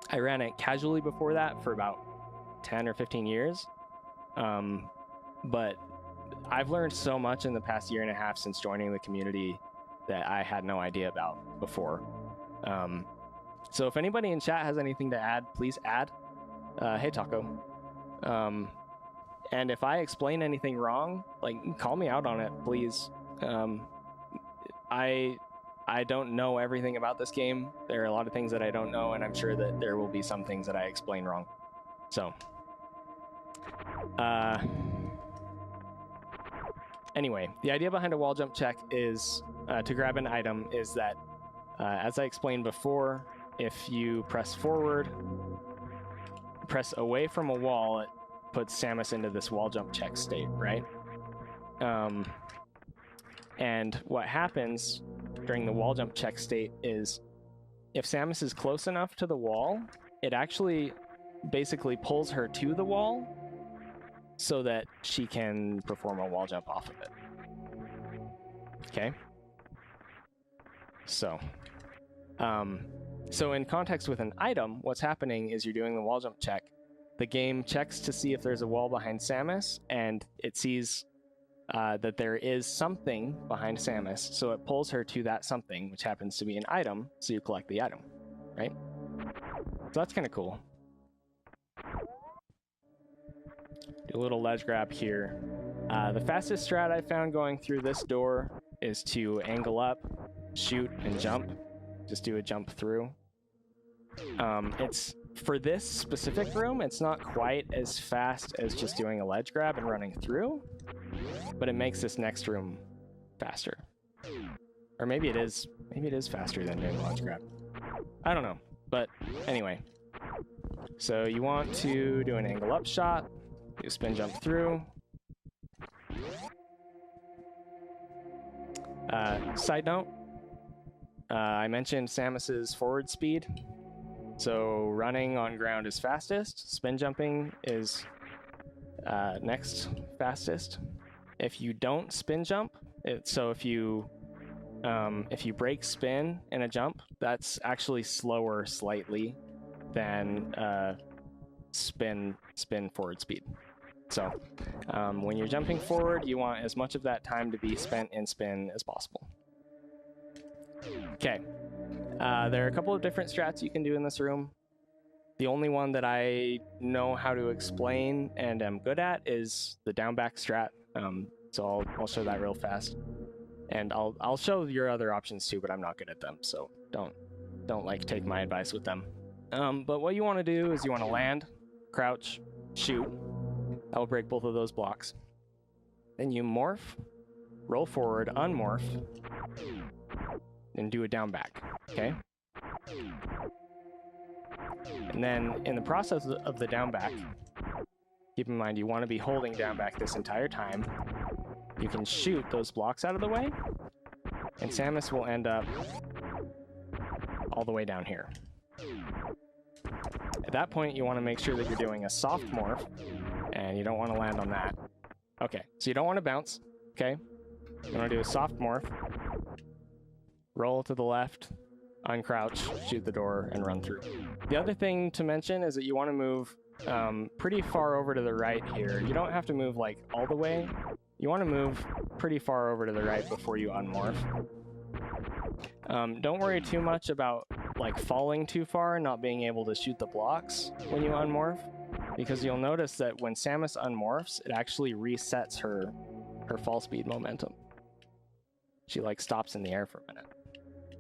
I ran it casually before that for about 10 or 15 years. But I've learned so much in the past 1.5 years since joining the community that I had no idea about before. So if anybody in chat has anything to add, please add. Hey, Taco. And if I explain anything wrong, like, call me out on it, please. I don't know everything about this game. There are a lot of things that I don't know, and I'm sure that there will be some things that I explain wrong. So, anyway, the idea behind a wall jump check is to grab an item is that, as I explained before, if you press forward, press away from a wall, it puts Samus into this wall jump check state, right? And what happens during the wall jump check state is if Samus is close enough to the wall, it actually basically pulls her to the wall so that she can perform a wall jump off of it. Okay? So, so in context with an item, what's happening is you're doing the wall jump check. The game checks to see if there's a wall behind Samus, and it sees that there is something behind Samus, so it pulls her to that something, which happens to be an item, so you collect the item, right? So that's kind of cool. Do a little ledge grab here. The fastest strat I found going through this door is to angle up, shoot, and jump. Just do a jump through. It's for this specific room, it's not quite as fast as just doing a ledge grab and running through, but it makes this next room faster. Or maybe it is faster than doing a ledge grab. I don't know, but anyway. So you want to do an angle up shot, do a spin jump through. Side note, I mentioned Samus's forward speed. So running on ground is fastest, spin jumping is next fastest. If you don't spin jump, so if you break spin in a jump, that's actually slower slightly than spin forward speed. So when you're jumping forward, you want as much of that time to be spent in spin as possible. Okay. There are a couple of different strats you can do in this room. The only one that I know how to explain and am good at is the downback strat. So I'll show that real fast, and I'll show your other options too. But I'm not good at them, so don't like take my advice with them. But what you want to do is you want to land, crouch, shoot. That will break both of those blocks. Then you morph, roll forward, unmorph, and do a down back, okay? And then in the process of the down back, keep in mind you want to be holding down back this entire time. You can shoot those blocks out of the way, and Samus will end up all the way down here. At that point, you want to make sure that you're doing a soft morph, and you don't want to land on that. Okay, so you don't want to bounce, okay? You want to do a soft morph, roll to the left, uncrouch, shoot the door, and run through. The other thing to mention is that you want to move pretty far over to the right here. You don't have to move like all the way. You want to move pretty far over to the right before you unmorph. Don't worry too much about like falling too far and not being able to shoot the blocks when you unmorph, because you'll notice that when Samus unmorphs, it actually resets her fall speed momentum. She like stops in the air for a minute.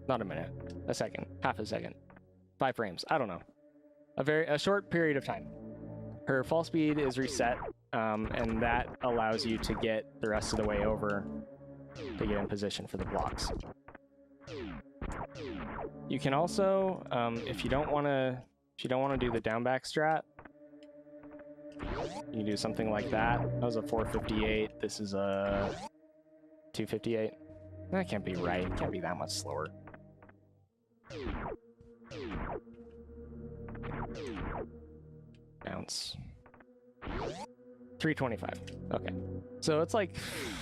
Not a minute, a second, half a second, 5 frames, I don't know. A short period of time. Her fall speed is reset, and that allows you to get the rest of the way over to get in position for the blocks. You can also, if you don't want to do the downback strat, you can do something like that. That was a 458. This is a 258. That can't be right. It can't be that much slower. Bounce. 325. Okay. So it's like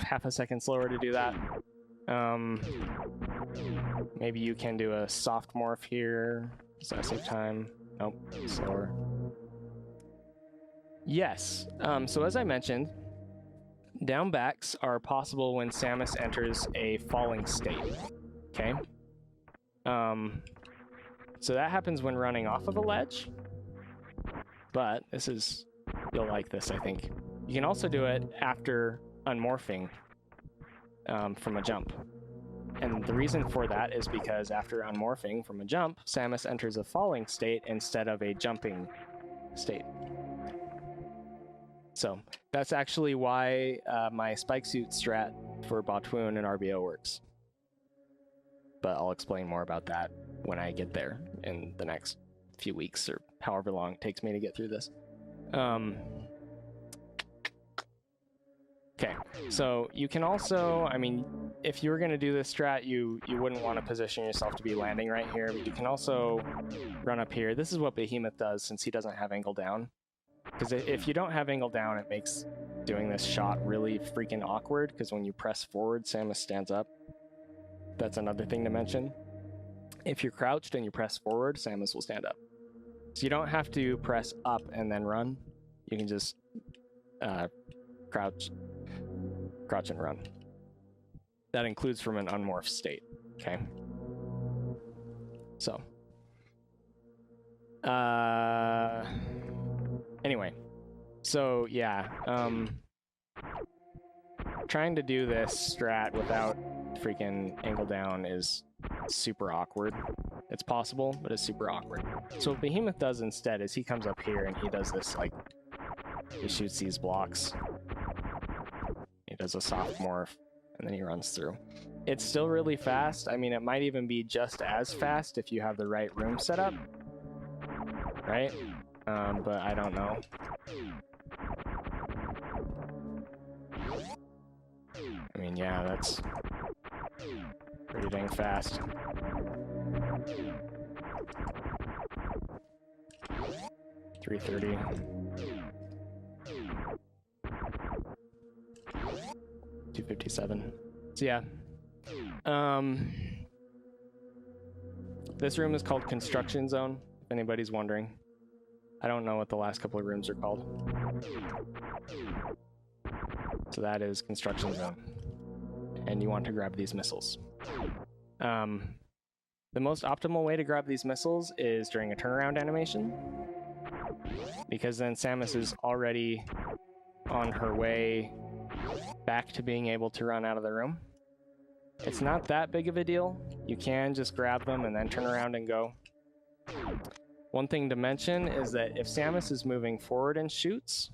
half a second slower to do that. Maybe you can do a soft morph here. Does that save time? Nope. Slower. Yes. So as I mentioned, downbacks are possible when Samus enters a falling state. Okay? So that happens when running off of a ledge. But this is... You'll like this, I think. You can also do it after unmorphing from a jump. And the reason for that is because after unmorphing from a jump, Samus enters a falling state instead of a jumping state. So that's actually why my spike suit strat for Botwoon and RBO works. But I'll explain more about that when I get there in the next few weeks or however long it takes me to get through this. Okay, so you can also, I mean, if you were going to do this strat, you wouldn't want to position yourself to be landing right here, but you can also run up here. This is what Behemoth does since he doesn't have angle down. Because if you don't have angle down, it makes doing this shot really freaking awkward, because when you press forward, Samus stands up. That's another thing to mention. If you're crouched and you press forward, Samus will stand up. So you don't have to press up and then run. You can just crouch and run. That includes from an unmorphed state, okay? So. Anyway. So, yeah. Trying to do this strat without freaking angle down is super awkward. It's possible, but it's super awkward. So what Behemoth does instead is he comes up here and he does this, like, he shoots these blocks. He does a soft morph, and then he runs through. It's still really fast. I mean, it might even be just as fast if you have the right room set up, right? But I don't know. I mean, yeah, that's pretty dang fast. $330. 257. So yeah. This room is called Construction Zone, if anybody's wondering. I don't know what the last couple of rooms are called. So that is Construction Zone. And you want to grab these missiles. The most optimal way to grab these missiles is during a turnaround animation, because then Samus is already on her way back to being able to run out of the room. It's not that big of a deal. You can just grab them and then turn around and go. One thing to mention is that if Samus is moving forward and shoots,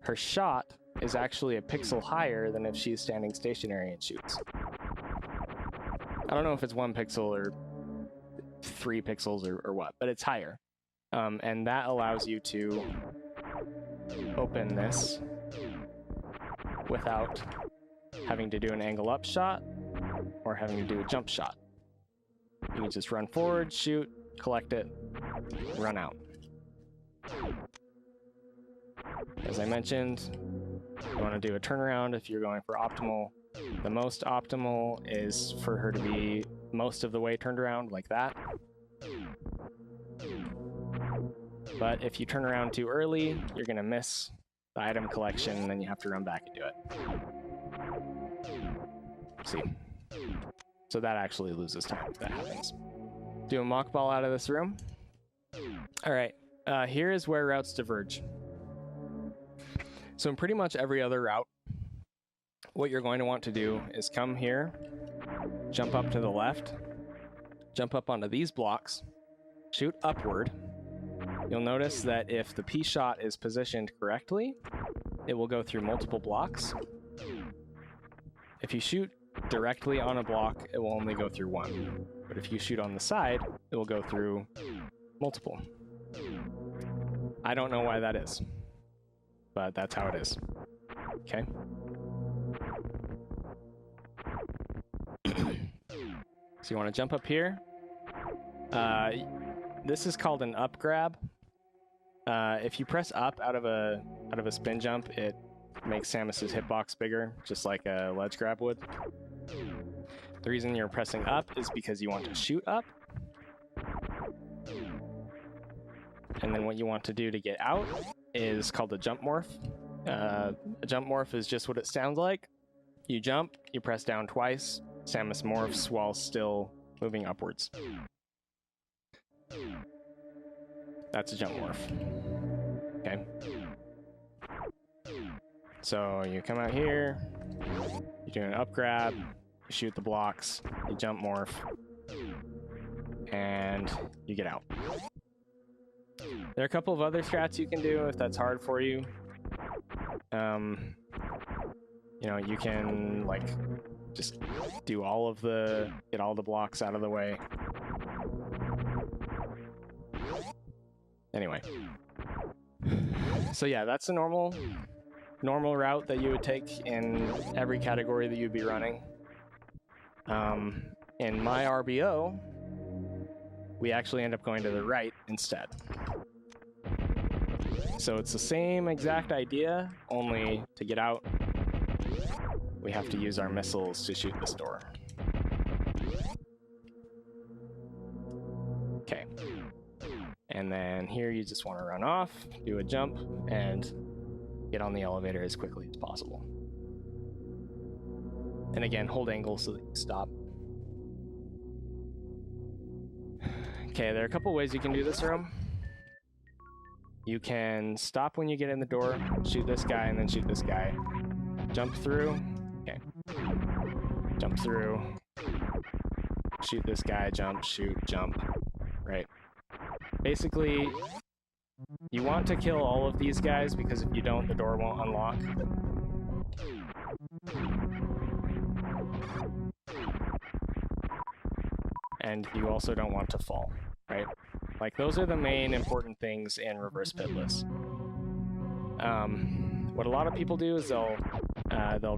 her shot is actually a pixel higher than if she's standing stationary and shoots. I don't know if it's 1 pixel or 3 pixels or what, but it's higher. And that allows you to open this without having to do an angle up shot or having to do a jump shot. You can just run forward, shoot, collect it, run out. As I mentioned, you want to do a turnaround if you're going for optimal. The most optimal is for her to be most of the way turned around like that. But if you turn around too early, you're going to miss the item collection, and then you have to run back and do it. See? So that actually loses time if that happens. Do a Mockball out of this room. Alright, here is where routes diverge. So in pretty much every other route, what you're going to want to do is come here, jump up to the left, jump up onto these blocks, shoot upward. You'll notice that if the P shot is positioned correctly, it will go through multiple blocks. If you shoot directly on a block, it will only go through one. But if you shoot on the side, it will go through multiple. I don't know why that is, but that's how it is. Okay? So you want to jump up here. This is called an up grab. If you press up out of a spin jump, it makes Samus's hitbox bigger, just like a ledge grab would. The reason you're pressing up is because you want to shoot up. And then what you want to do to get out is called a jump morph. A jump morph is just what it sounds like. You jump, you press down twice, Samus morphs while still moving upwards. That's a jump morph. Okay. So you come out here, you do an up grab, you shoot the blocks, you jump morph, and you get out. There are a couple of other strats you can do if that's hard for you. You know, you can like just do all of the, get all the blocks out of the way. Anyway. So yeah, that's a normal route that you would take in every category that you'd be running. In my RBO, we actually end up going to the right instead. So it's the same exact idea, only to get out, we have to use our missiles to shoot this door. Okay. And then here you just want to run off, do a jump, and get on the elevator as quickly as possible. And again, hold angle so that you stop. Okay, there are a couple ways you can do this room. You can stop when you get in the door, shoot this guy, and then shoot this guy. Jump through. Okay. Jump through. Shoot this guy, jump, shoot, jump. Right. Basically, you want to kill all of these guys because if you don't, the door won't unlock. And you also don't want to fall, right? Like, those are the main important things in reverse Pitless. What a lot of people do is they'll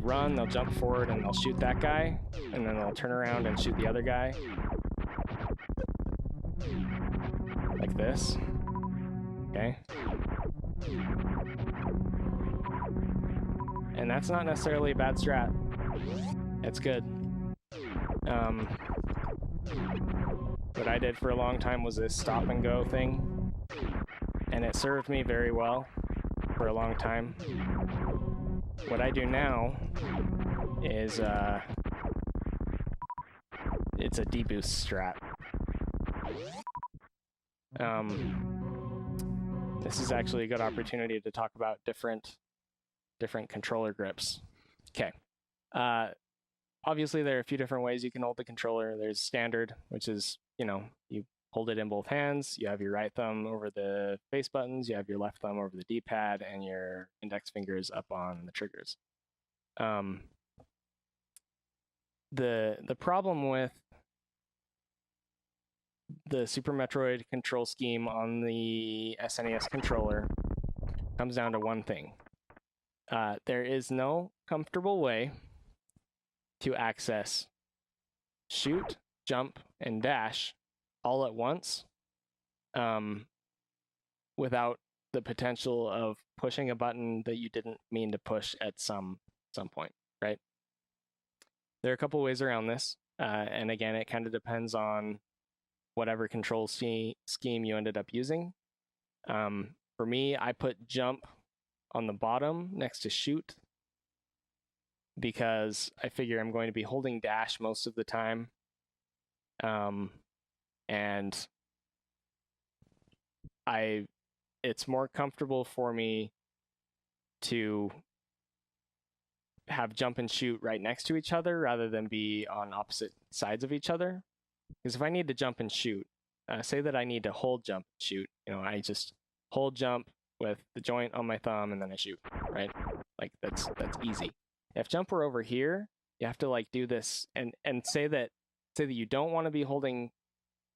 run, they'll jump forward, and they'll shoot that guy, and then they'll turn around and shoot the other guy. Like this. Okay? And that's not necessarily a bad strat. It's good. What I did for a long time was this stop and go thing, and it served me very well for a long time. What I do now is it's a deboost strat. This is actually a good opportunity to talk about different controller grips. Okay. Obviously, there are a few different ways you can hold the controller. There's standard, which is, you know, you hold it in both hands. You have your right thumb over the face buttons. You have your left thumb over the D-pad, and your index fingers up on the triggers. The problem with the Super Metroid control scheme on the SNES controller comes down to one thing. There is no comfortable way to access shoot, jump, and dash all at once without the potential of pushing a button that you didn't mean to push at some point, right? There are a couple ways around this, and again, it kind of depends on whatever control scheme you ended up using. For me, I put jump on the bottom next to shoot because I figure I'm going to be holding dash most of the time. And it's more comfortable for me to have jump and shoot right next to each other rather than be on opposite sides of each other. Because if I need to jump and shoot, say that I need to hold jump and shoot, you know, I just hold jump with the joint on my thumb and then I shoot, right? Like that's easy. If jump were over here, you have to like do this and say that you don't want to be holding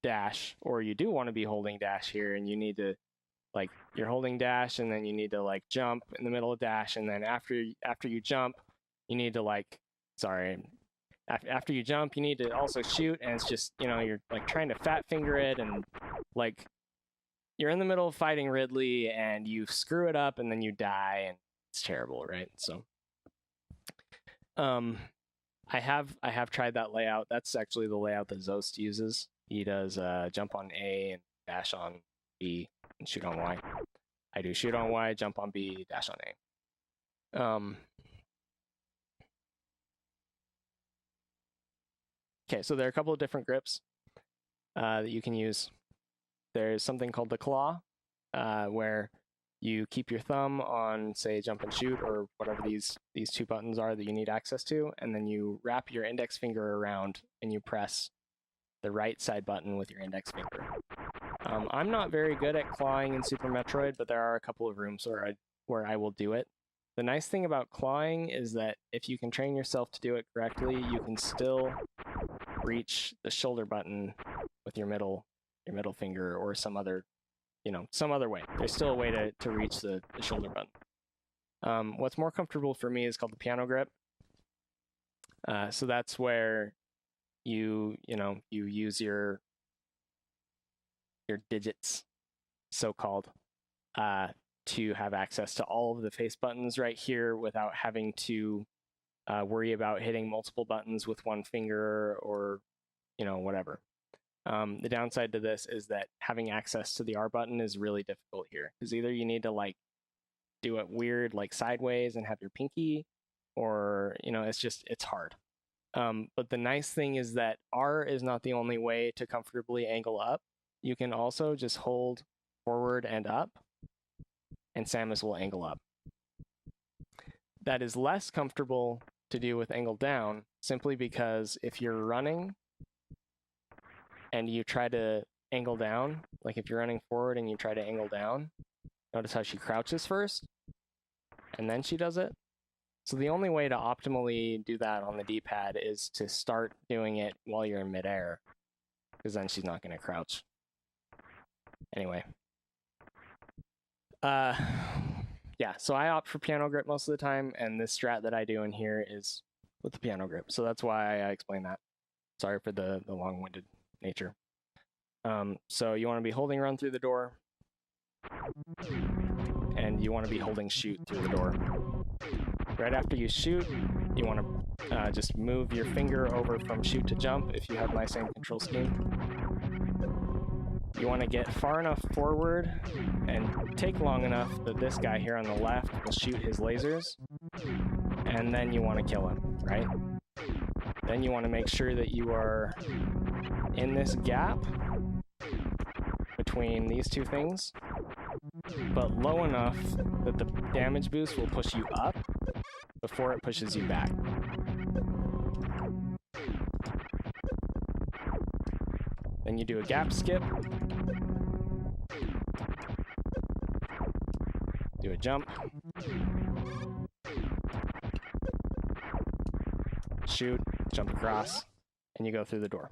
dash, or you do want to be holding dash here, and you need to like you're holding dash and then you need to like jump in the middle of dash, and then after you jump, you need to like after you jump, you need to also shoot, and it's just, you know, you're like trying to fat finger it, and like you're in the middle of fighting Ridley and you screw it up and then you die and it's terrible, right? So I have tried that layout. That's actually the layout that Zost uses. He does jump on A and dash on B and shoot on Y. I do shoot on Y, jump on B, dash on A. Okay, so there are a couple of different grips that you can use. There's something called the claw, where you keep your thumb on, say, jump and shoot, or whatever these two buttons are that you need access to, and then you wrap your index finger around and you press the right side button with your index finger. I'm not very good at clawing in Super Metroid, but there are a couple of rooms where I will do it. The nice thing about clawing is that if you can train yourself to do it correctly, you can still reach the shoulder button with your middle finger or some other way. There's still a way to reach the shoulder button. What's more comfortable for me is called the piano grip. So that's where you use your digits, so-called, to have access to all of the face buttons right here without having to worry about hitting multiple buttons with one finger or whatever. The downside to this is that having access to the R button is really difficult here, because either you need to like do it weird like sideways and have your pinky, or it's hard. But the nice thing is that R is not the only way to comfortably angle up. You can also just hold forward and up, and Samus will angle up. That is less comfortable to do with angle down, simply because if you're running and you try to angle down, like if you're running forward and you try to angle down, notice how she crouches first, and then she does it. So the only way to optimally do that on the D-pad is to start doing it while you're in midair, because then she's not going to crouch. Anyway. Yeah, so I opt for piano grip most of the time, and this strat that I do in here is with the piano grip. So that's why I explain that. Sorry for the long-winded nature. So you want to be holding run through the door, and you want to be holding shoot through the door. Right after you shoot, you want to just move your finger over from shoot to jump if you have my same control scheme. You want to get far enough forward and take long enough that this guy here on the left will shoot his lasers, and then you want to kill him, right? Then you want to make sure that you are in this gap between these two things, but low enough that the damage boost will push you up before it pushes you back. Then you do a gap skip, do a jump, shoot, jump across, and you go through the door.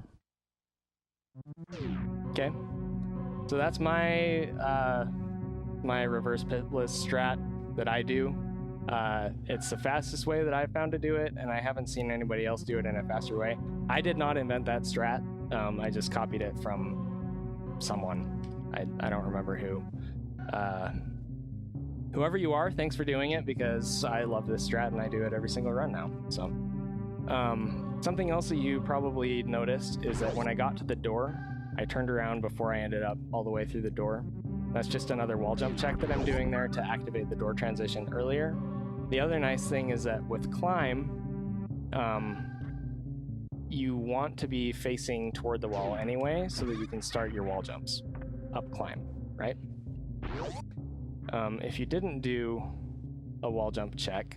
Okay, so that's my my reverse pitless strat that I do. It's the fastest way that I've found to do it, and I haven't seen anybody else do it in a faster way. I did not invent that strat. I just copied it from someone. I don't remember who. Whoever you are, thanks for doing it, because I love this strat and I do it every single run now. So, something else that you probably noticed is that when I got to the door, I turned around before I ended up all the way through the door. That's just another wall jump check that I'm doing there to activate the door transition earlier. The other nice thing is that with climb, you want to be facing toward the wall anyway, so that you can start your wall jumps up climb, right? If you didn't do a wall jump check,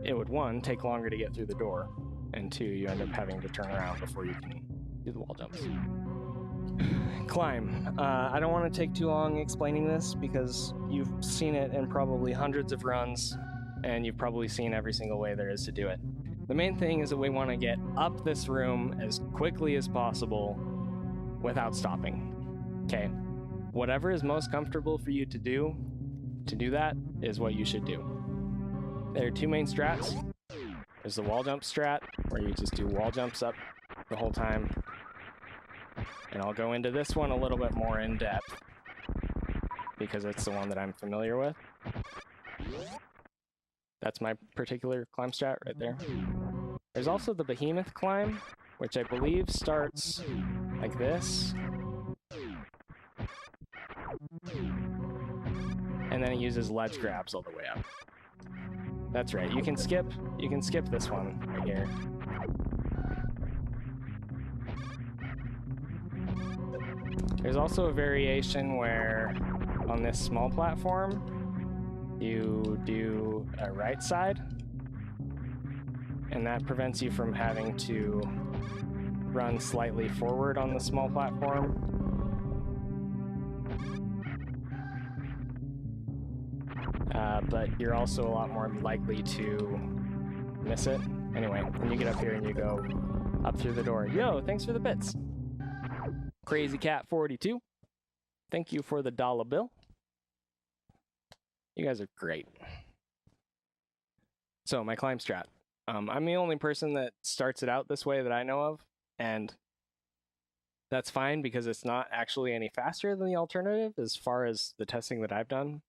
it would, 1, take longer to get through the door, and 2, you end up having to turn around before you can do the wall jumps. Climb. I don't want to take too long explaining this, because you've seen it in probably hundreds of runs, and you've probably seen every single way there is to do it. The main thing is that we want to get up this room as quickly as possible without stopping. Okay, whatever is most comfortable for you to do that is what you should do. There are 2 main strats. There's the wall jump strat, where you just do wall jumps up the whole time. And I'll go into this one a little bit more in depth, because it's the one that I'm familiar with. That's my particular climb strat right there. There's also the behemoth climb, which I believe starts like this. And then it uses ledge grabs all the way up. That's right, you can skip this one right here. There's also a variation where on this small platform, you do a right side, and that prevents you from having to run slightly forward on the small platform. But you're also a lot more likely to miss it. Anyway, when you get up here and you go up through the door. Yo, thanks for the bits. Crazy Cat 42. Thank you for the dollar bill. You guys are great. So my climb strat. I'm the only person that starts it out this way that I know of, and that's fine because it's not actually any faster than the alternative as far as the testing that I've done.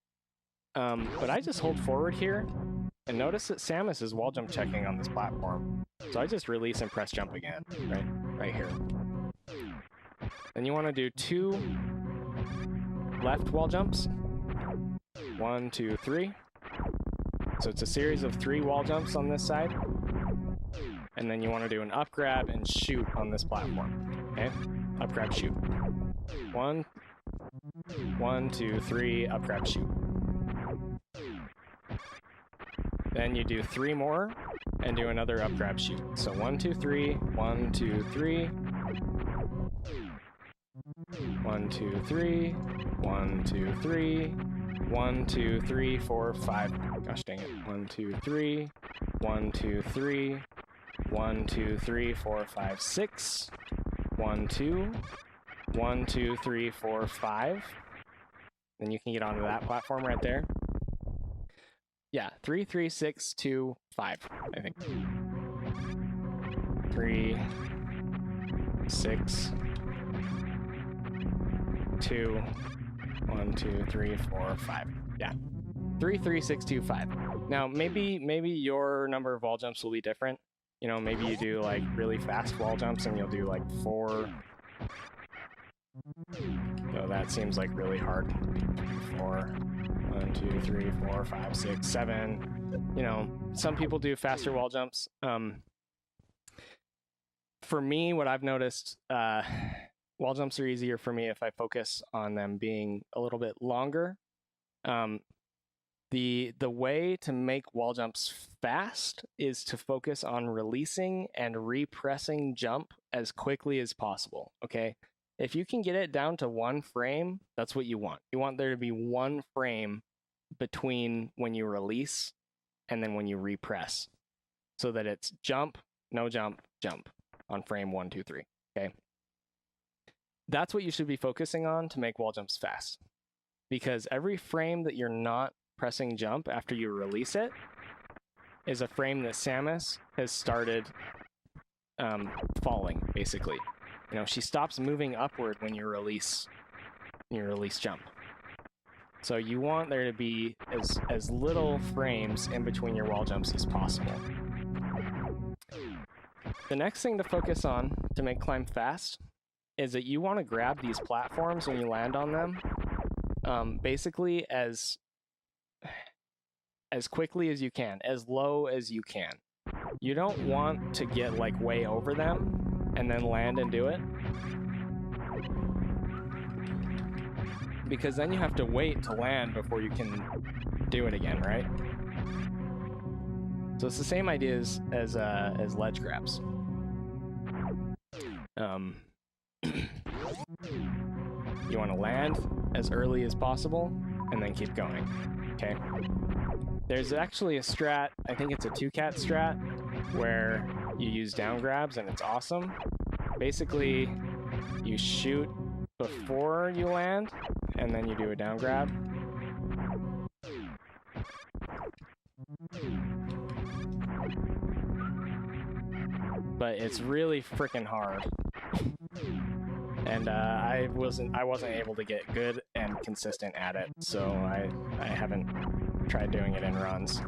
But I just hold forward here, and notice that Samus is wall jump checking on this platform. So I just release and press jump again, right here. Then you want to do 2 left wall jumps. 1, 2, 3. So it's a series of 3 wall jumps on this side. And then you want to do an up grab and shoot on this platform. Okay? Up grab, shoot. 1, 2, 3, up grab, shoot. Then you do 3 more and do another up grab shoot. So 1, 2, 3, 1, 2, 3. 1, 2, 3, 1, 2, 3, 1, 2, 3, 4, 5. Gosh dang it. 1, 2, 3, 1, 2, 3, 1, 2, 3, 4, 5, 6. 1, 2, 1, 2, 3, 4, 5. Then you can get onto that platform right there. Yeah, 3, 3, 6, 2, 5, I think. 3, 6, 2, 1, 2, 3, 4, 5. Yeah. 3, 3, 6, 2, 5. Now, maybe your number of wall jumps will be different. You know, maybe you do like really fast wall jumps and you'll do like 4. So that seems like really hard. 4. 1, 2, 3, 4, 5, 6, 7. You know, some people do faster wall jumps. For me, what I've noticed, wall jumps are easier for me if I focus on them being a little bit longer. The way to make wall jumps fast is to focus on releasing and repressing jump as quickly as possible, okay? If you can get it down to 1 frame, that's what you want. You want there to be 1 frame between when you release and then when you repress, so that it's jump, no jump, jump on frame 1, 2, 3, okay? That's what you should be focusing on to make wall jumps fast, because every frame that you're not pressing jump after you release it is a frame that Samus has started falling, basically. You know, she stops moving upward when you release jump. So you want there to be as little frames in between your wall jumps as possible. The next thing to focus on to make climb fast is that you want to grab these platforms when you land on them, basically as quickly as you can, as low as you can. You don't want to get like way over them and then land and do it, because then you have to wait to land before you can do it again, right? So it's the same idea as ledge grabs. You want to land as early as possible and then keep going, okay? There's actually a strat, I think it's a 2-cat strat, where you use down grabs and it's awesome. Basically, you shoot before you land and then you do a down grab. But it's really freaking hard. And I wasn't able to get good and consistent at it, so I haven't tried doing it in runs.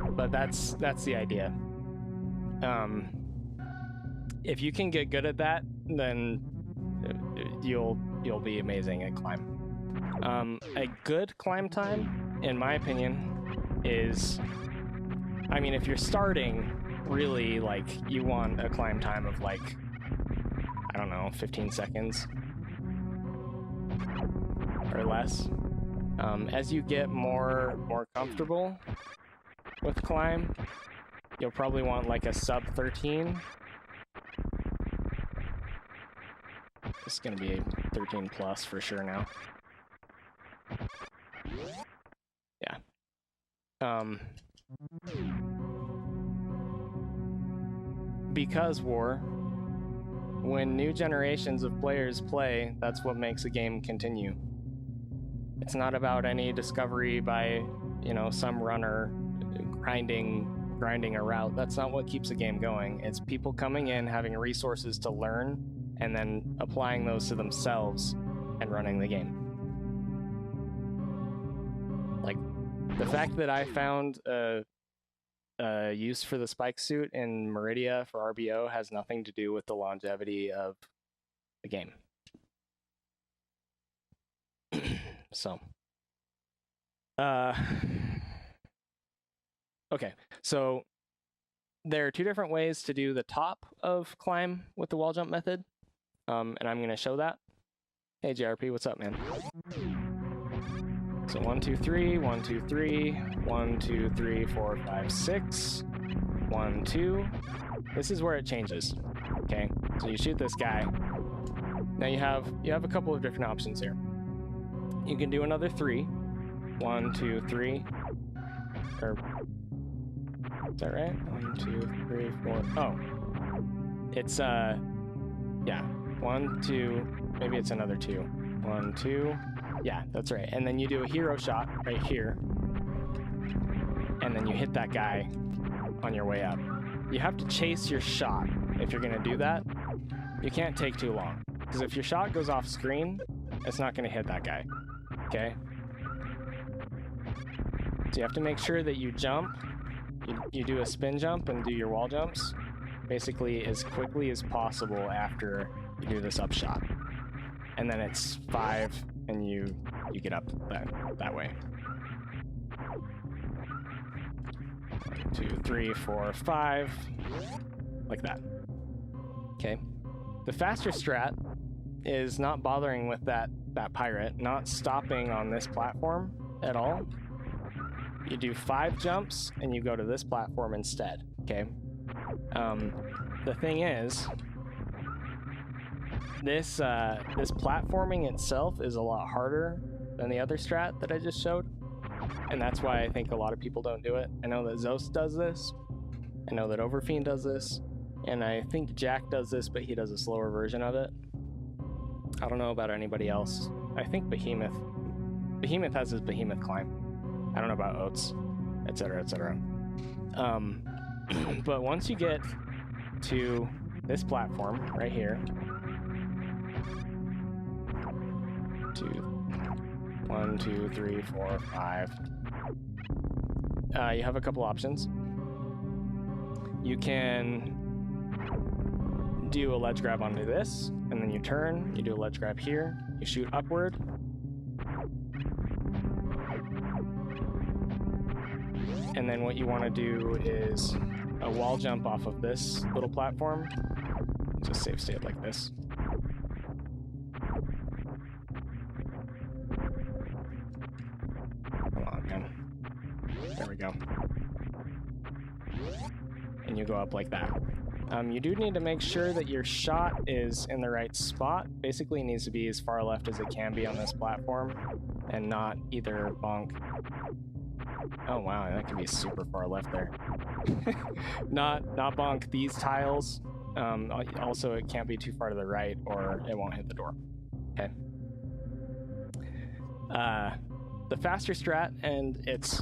But that's the idea. If you can get good at that, then you'll be amazing at climb. A good climb time, in my opinion, is, I mean, if you're starting, really, like, you want a climb time of like, I don't know, 15 seconds or less. As you get more comfortable with climb, you'll probably want like a sub 13. It's gonna be 13 plus for sure now. Yeah. Because when new generations of players play, that's what makes a game continue. It's not about any discovery by, you know, some runner grinding a route. That's not what keeps a game going. It's people coming in, having resources to learn, and then applying those to themselves and running the game. Like, the fact that I found a use for the spike suit in Meridia for RBO has nothing to do with the longevity of the game. So, okay, so there are two different ways to do the top of climb with the wall jump method, and I'm going to show that. Hey, JRP, what's up, man? So 1, 2, 3, 1, 2, 3, 1, 2, 3, 4, 5, 6, 1, 2. This is where it changes. Okay, so you shoot this guy. Now you have a couple of different options here. You can do another 3. 1, 2, 3. Or is that right? 1, 2, 3, 4. Oh, it's yeah. 1, 2. Maybe it's another 2. 1, 2. Yeah, that's right. And then you do a hero shot right here. And then you hit that guy on your way up. You have to chase your shot if you're going to do that. You can't take too long. Because if your shot goes off screen, it's not going to hit that guy. Okay? So you have to make sure that you jump. You do a spin jump and do your wall jumps basically as quickly as possible after you do this up shot. And then it's 5 and you get up that way. 1, 2, 3, 4, 5. Like that. Okay. The faster strat is not bothering with that pirate, not stopping on this platform at all. You do 5 jumps and you go to this platform instead. Okay. The thing is, this platforming itself is a lot harder than the other strat that I just showed, and that's why I think a lot of people don't do it. I know that Zos does this, I know that Overfiend does this, and I think Jack does this, but he does a slower version of it. I don't know about anybody else. I think Behemoth has his Behemoth climb. I don't know about Oats, etc., etc. But once you get to this platform right here, 1, 2, 3, 4, 5. You have a couple options. You can do a ledge grab onto this, and then you turn, you do a ledge grab here, you shoot upward. And then what you want to do is a wall jump off of this little platform. Just save state like this. Come on, man. There we go. And you go up like that. You do need to make sure that your shot is in the right spot. Basically, it needs to be as far left as it can be on this platform, and not either bonk. Oh wow, that can be super far left there. not bonk these tiles. Also, it can't be too far to the right, or it won't hit the door. Okay. The faster strat, and it's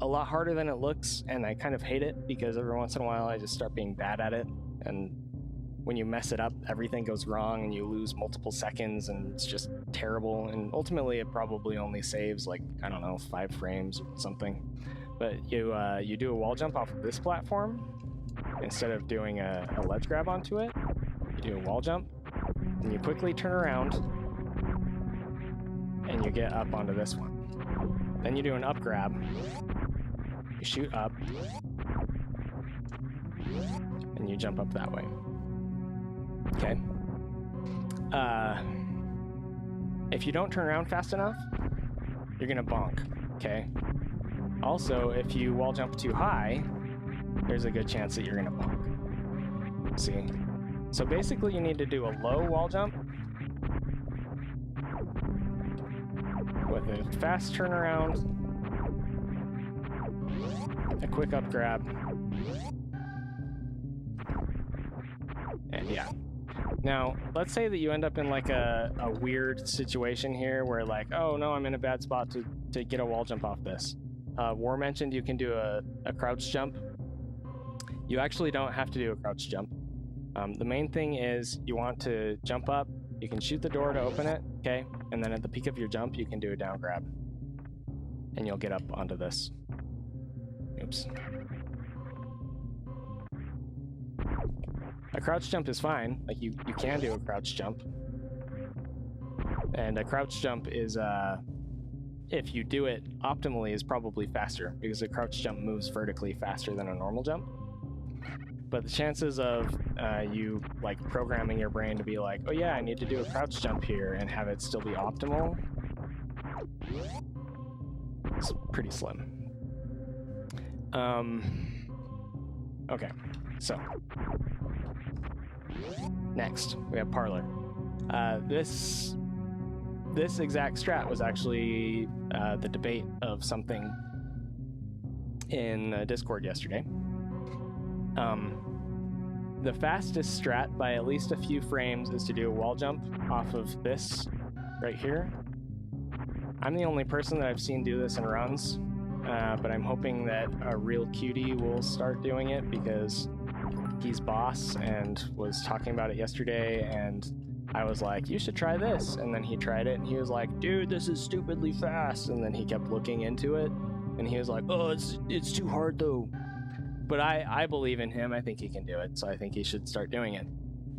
a lot harder than it looks, and I kind of hate it because every once in a while I just start being bad at it, and when you mess it up, everything goes wrong and you lose multiple seconds, and it's just terrible, and ultimately it probably only saves like, I don't know, 5 frames or something. But you do a wall jump off of this platform instead of doing a ledge grab onto it. You do a wall jump, and you quickly turn around and you get up onto this one. Then you do an up grab, you shoot up, and you jump up that way. Okay. If you don't turn around fast enough, you're gonna bonk, okay? Also, if you wall jump too high, there's a good chance that you're gonna bonk. See? So basically you need to do a low wall jump with a fast turnaround, a quick up grab, and yeah. Now, let's say that you end up in like a weird situation here where like, oh no, I'm in a bad spot to get a wall jump off this. War mentioned you can do a crouch jump. You actually don't have to do a crouch jump. The main thing is you want to jump up, you can shoot the door to open it, okay? And then at the peak of your jump, you can do a down grab. And you'll get up onto this. Oops. A crouch jump is fine. Like you can do a crouch jump. And a crouch jump is, if you do it optimally, is probably faster because a crouch jump moves vertically faster than a normal jump. But the chances of you like programming your brain to be like, oh yeah, I need to do a crouch jump here and have it still be optimal, it's pretty slim. Okay, so next we have Parlor. This exact strat was actually the debate of something in Discord yesterday. The fastest strat by at least a few frames is to do a wall jump off of this right here. I'm the only person that I've seen do this in runs, but I'm hoping that a real cutie will start doing it because he's boss and was talking about it yesterday, and I was like, you should try this, and then he tried it and he was like, dude, this is stupidly fast, and then he kept looking into it and he was like, oh, it's too hard though. But I believe in him. I think he can do it, so I think he should start doing it.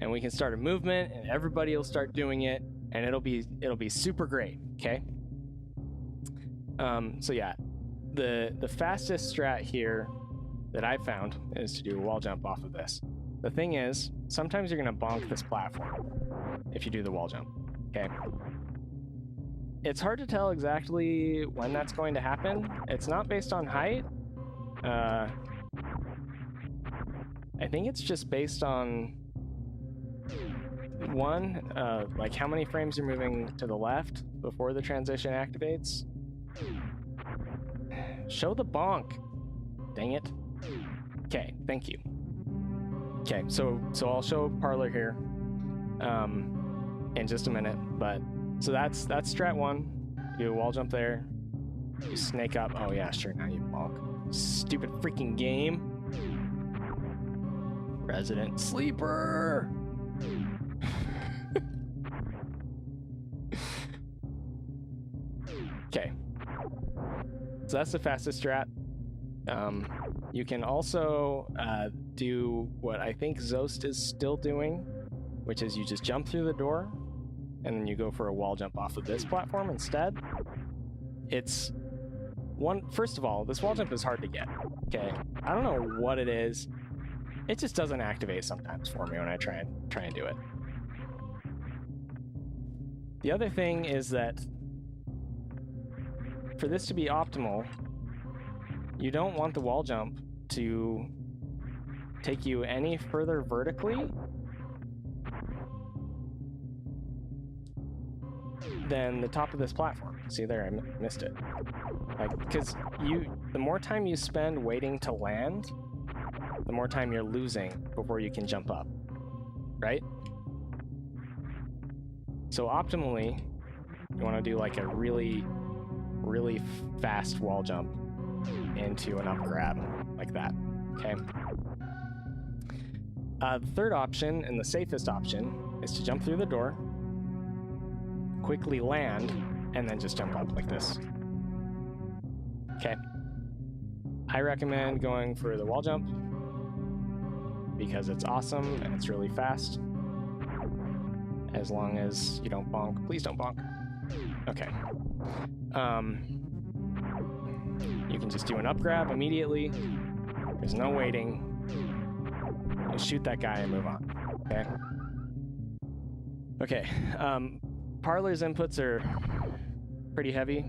And we can start a movement, and everybody will start doing it, and it'll be super great. Okay. So yeah, the fastest strat here that I found is to do a wall jump off of this. The thing is, sometimes you're gonna bonk this platform if you do the wall jump. Okay. It's hard to tell exactly when that's going to happen. It's not based on height. I think it's just based on one, like how many frames you're moving to the left before the transition activates. Show the bonk. Dang it. Okay, thank you. Okay, so I'll show Parlor here in just a minute, but so that's strat 1. You do a wall jump there. You snake up. Oh yeah, sure, now you bonk. Stupid freaking game. Resident Sleeper! Okay. So that's the fastest strat. You can also do what I think Zost is still doing, which is you just jump through the door, and then you go for a wall jump off of this platform instead. First of all, this wall jump is hard to get. Okay. I don't know what it is. It just doesn't activate sometimes for me when I try and do it. The other thing is that for this to be optimal, you don't want the wall jump to take you any further vertically than the top of this platform. See there, I missed it. Like, because the more time you spend waiting to land, the more time you're losing before you can jump up, right? So optimally, you want to do like a really, really fast wall jump into an up grab, like that, okay? The third option, and the safest option, is to jump through the door, quickly land, and then just jump up like this. Okay. I recommend going for the wall jump, because it's awesome and it's really fast. As long as you don't bonk. Please don't bonk. Okay. You can just do an up grab immediately. There's no waiting. You shoot that guy and move on. Okay? Okay. Parlor's inputs are pretty heavy.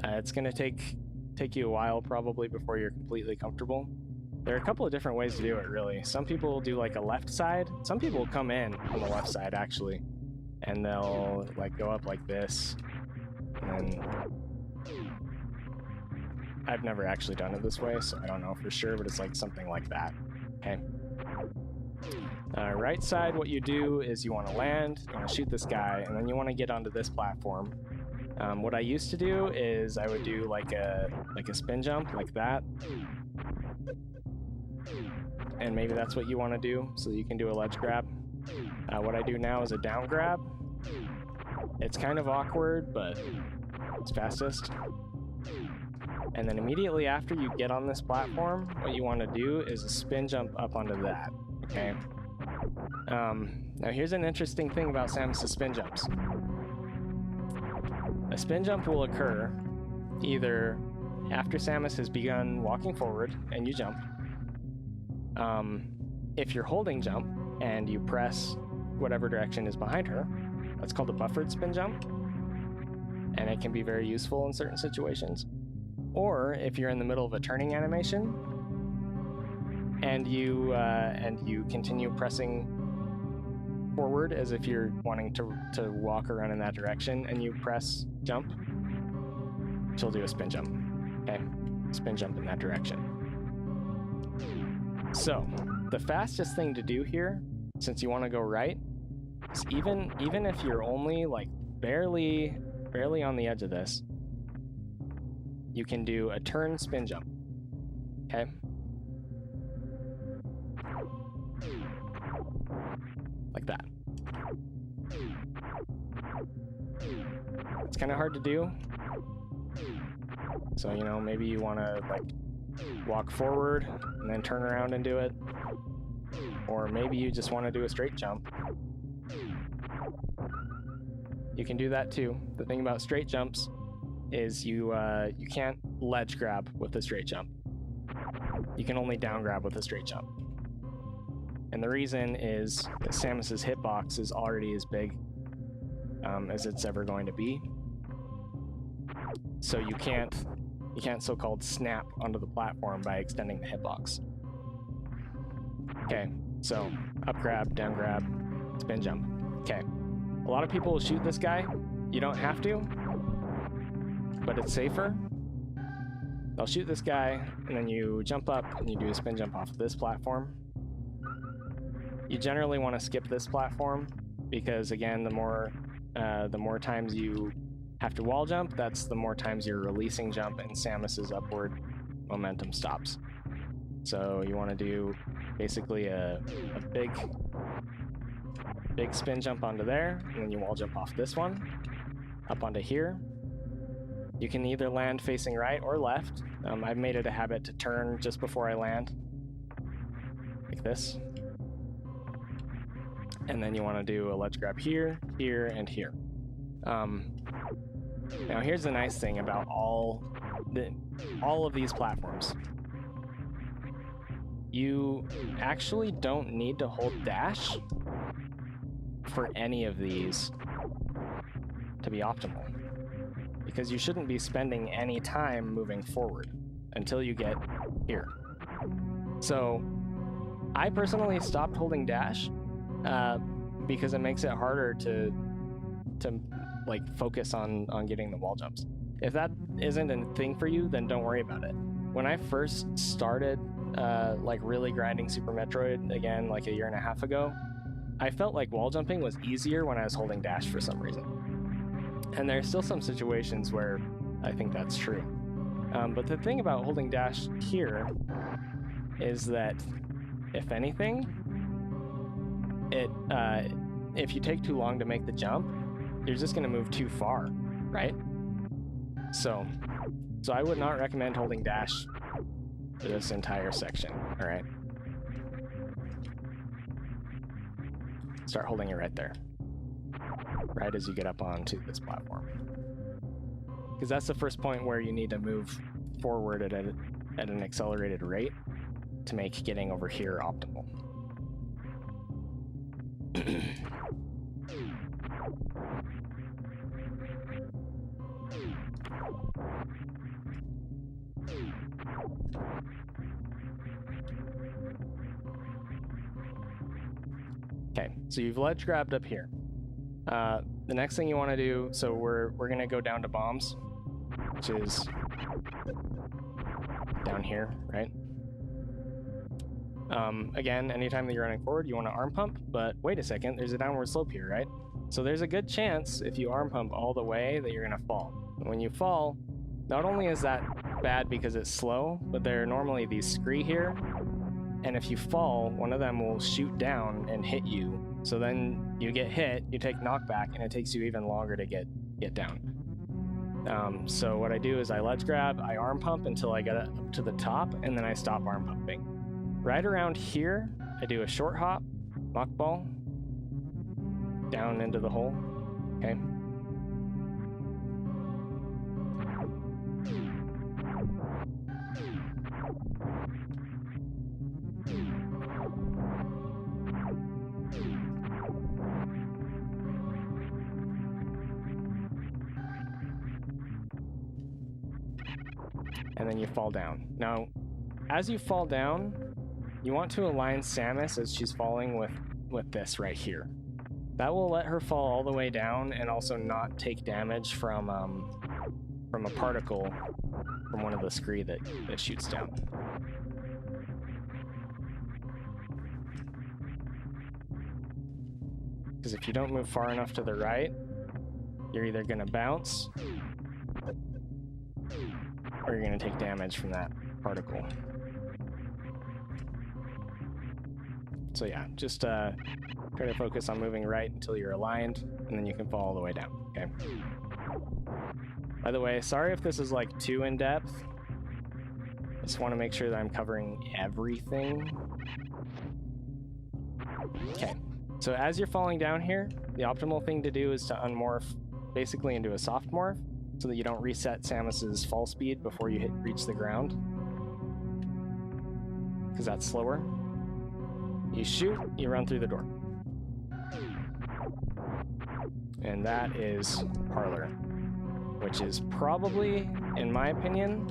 It's going to take you a while probably before you're completely comfortable. There are a couple of different ways to do it, really. Some people do like a left side. Some people come in on the left side, actually. And they'll like go up like this. And then I've never actually done it this way, so I don't know for sure, but it's like something like that. Okay. Right side, what you do is you want to land, you want to shoot this guy, and then you want to get onto this platform. What I used to do is I would do like a spin jump like that. And maybe that's what you want to do, so you can do a ledge grab. What I do now is a down grab. It's kind of awkward, but it's fastest. And then immediately after you get on this platform, what you want to do is a spin jump up onto that, okay? Now here's an interesting thing about Samus' spin jumps. A spin jump will occur either after Samus has begun walking forward and you jump. If you're holding jump and you press whatever direction is behind her, that's called a buffered spin jump, and it can be very useful in certain situations. Or if you're in the middle of a turning animation and you continue pressing forward as if you're wanting to walk around in that direction, and you press jump, she'll do a spin jump. Okay, spin jump in that direction. So the fastest thing to do here, since you want to go right, is even if you're only like barely on the edge of this, you can do a turn spin jump. Okay. Like that. It's kind of hard to do. So, you know, maybe you want to like walk forward and then turn around and do it. Or maybe you just want to do a straight jump. You can do that too. The thing about straight jumps is you can't ledge grab with a straight jump. You can only down grab with a straight jump. And the reason is that Samus's hitbox is already as big as it's ever going to be. So you can't so-called snap onto the platform by extending the hitbox. Okay, so up grab, down grab, spin jump. Okay, a lot of people will shoot this guy. You don't have to, but it's safer. They'll shoot this guy, and then you jump up and you do a spin jump off of this platform. You generally want to skip this platform because, again, the more times you have to wall jump, that's the more times you're releasing jump and Samus's upward momentum stops. So you want to do basically a big spin jump onto there, and then you wall jump off this one, up onto here. You can either land facing right or left. I've made it a habit to turn just before I land, like this. And then you want to do a ledge grab here, here, and here. Now here's the nice thing about all of these platforms. You actually don't need to hold dash for any of these to be optimal, because you shouldn't be spending any time moving forward until you get here. So I personally stopped holding dash because it makes it harder to like focus on getting the wall jumps. If that isn't a thing for you, then don't worry about it. When I first started like really grinding Super Metroid again like a year and a half ago, I felt like wall jumping was easier when I was holding dash for some reason. And there's still some situations where I think that's true. But the thing about holding dash here is that, if anything, if you take too long to make the jump, you're just going to move too far, right? So I would not recommend holding dash for this entire section, all right? Start holding it right there, right as you get up onto this platform. Because that's the first point where you need to move forward at an accelerated rate to make getting over here optimal. Okay, so you've ledge grabbed up here. The next thing you want to do, so we're gonna go down to bombs, which is down here, right? Again, anytime that you're running forward, you want to arm pump, but wait a second, there's a downward slope here, right? So there's a good chance if you arm pump all the way that you're gonna fall. And when you fall, not only is that bad because it's slow, but there are normally these scree here, and if you fall, one of them will shoot down and hit you. So then you get hit, you take knockback, and it takes you even longer to get down. So what I do is I ledge grab, I arm pump until I get up to the top, and then I stop arm pumping. Right around here, I do a short hop, mockball, down into the hole, okay? And then you fall down. Now, as you fall down, you want to align Samus as she's falling with this right here. That will let her fall all the way down and also not take damage from a particle from one of the scree that shoots down. Because if you don't move far enough to the right, you're either going to bounce or you're going to take damage from that particle. So yeah, just try to focus on moving right until you're aligned, and then you can fall all the way down, okay? By the way, sorry if this is like too in-depth. I just want to make sure that I'm covering everything. Okay, so as you're falling down here, the optimal thing to do is to unmorph basically into a soft morph so that you don't reset Samus's fall speed before you reach the ground, because that's slower. You shoot, you run through the door. And that is Parlor, which is probably, in my opinion,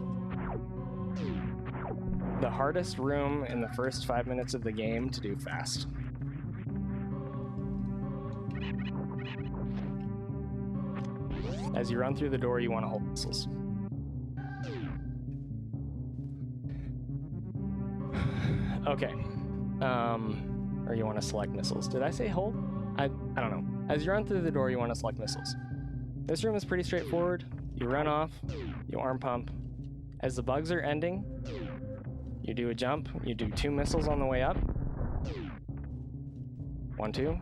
the hardest room in the first 5 minutes of the game to do fast. As you run through the door, you want to hold missiles. Okay. Or you want to select missiles. Did I say hold? I don't know. As you run through the door, you want to select missiles. This room is pretty straightforward. You run off, you arm pump. As the bugs are ending, you do a jump, you do 2 missiles on the way up. 1, 2.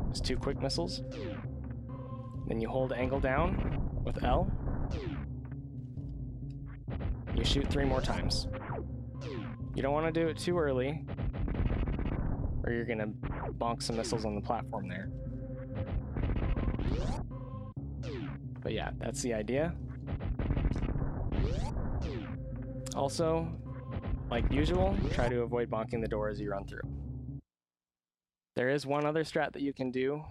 Just 2 quick missiles. Then you hold angle down with L. You shoot 3 more times. You don't want to do it too early, or you're gonna bonk some missiles on the platform there. But yeah, that's the idea. Also, like usual, try to avoid bonking the door as you run through. There is one other strat that you can do.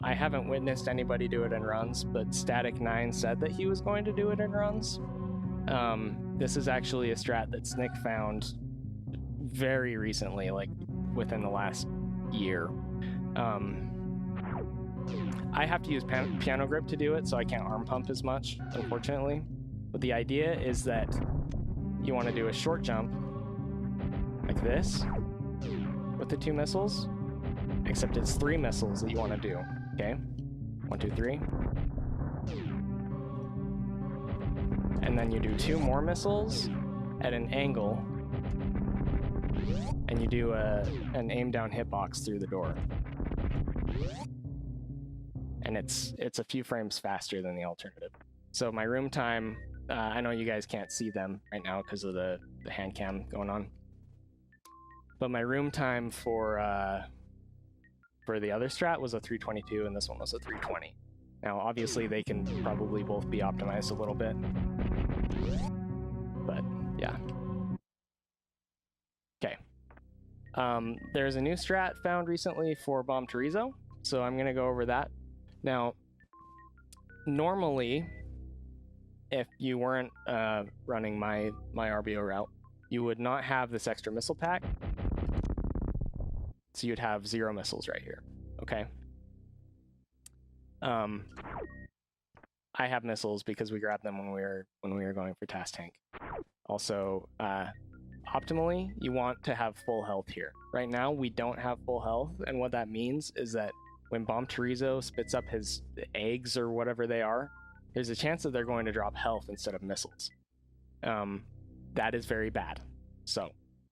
I haven't witnessed anybody do it in runs, but Static9 said that he was going to do it in runs. This is actually a strat that Snick found very recently, like within the last year. I have to use piano grip to do it, so I can't arm pump as much, unfortunately. But the idea is that you want to do a short jump like this with the 2 missiles, except it's 3 missiles that you want to do, okay? 1, 2, 3. And then you do 2 more missiles at an angle, and you do an aim down hitbox through the door. And it's a few frames faster than the alternative. So my room time, I know you guys can't see them right now because of the hand cam going on. But my room time for the other strat was a 322, and this one was a 320. Now, obviously, they can probably both be optimized a little bit. But, yeah. Okay. There's a new strat found recently for Bomb Torizo, so I'm going to go over that. Now, normally, if you weren't running my RBO route, you would not have this extra missile pack. So you'd have 0 missiles right here. okay? I have missiles because we grabbed them when we were going for Task Tank. Also, optimally, you want to have full health here. Right now, we don't have full health, and what that means is that when Bomb Torizo spits up his eggs or whatever they are, there's a chance that they're going to drop health instead of missiles. That is very bad. So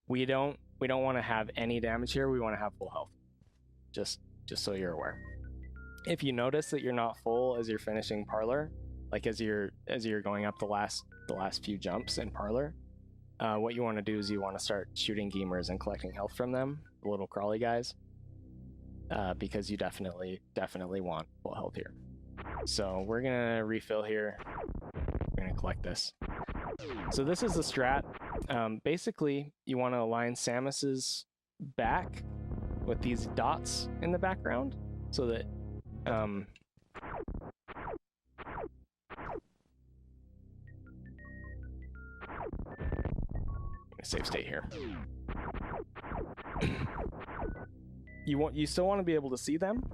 we don't want to have any damage here. We want to have full health. Just so you're aware. If you notice that you're not full as you're finishing Parlor, like as you're going up the last few jumps in Parlor, what you want to do is you want to start shooting gamers and collecting health from them, the little crawly guys, because you definitely want full health here. So we're gonna refill here. We're gonna collect this. So this is the strat. Basically, you want to align Samus's back with these dots in the background, so that save state here. You still want to be able to see them.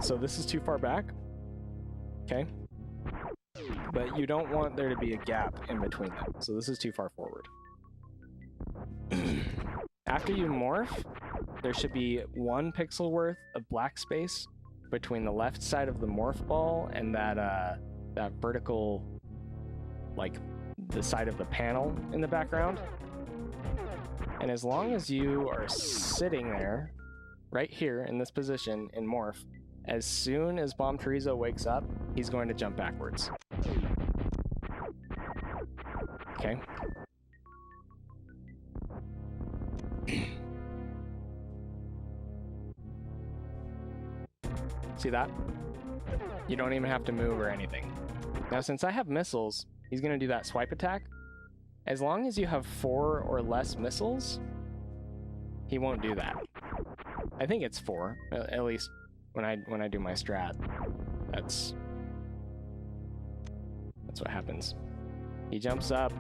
So this is too far back. Okay. But you don't want there to be a gap in between them. So this is too far forward. After you morph, there should be 1 pixel worth of black space between the left side of the morph ball and that vertical, like the side of the panel in the background. And as long as you are sitting there, right here in this position in morph, as soon as Bomb Torizo wakes up, he's going to jump backwards. Okay. See that? You don't even have to move or anything. Now, since I have missiles, he's going to do that swipe attack. As long as you have 4 or less missiles, he won't do that. I think it's 4, at least when I do my strat. That's what happens. He jumps up.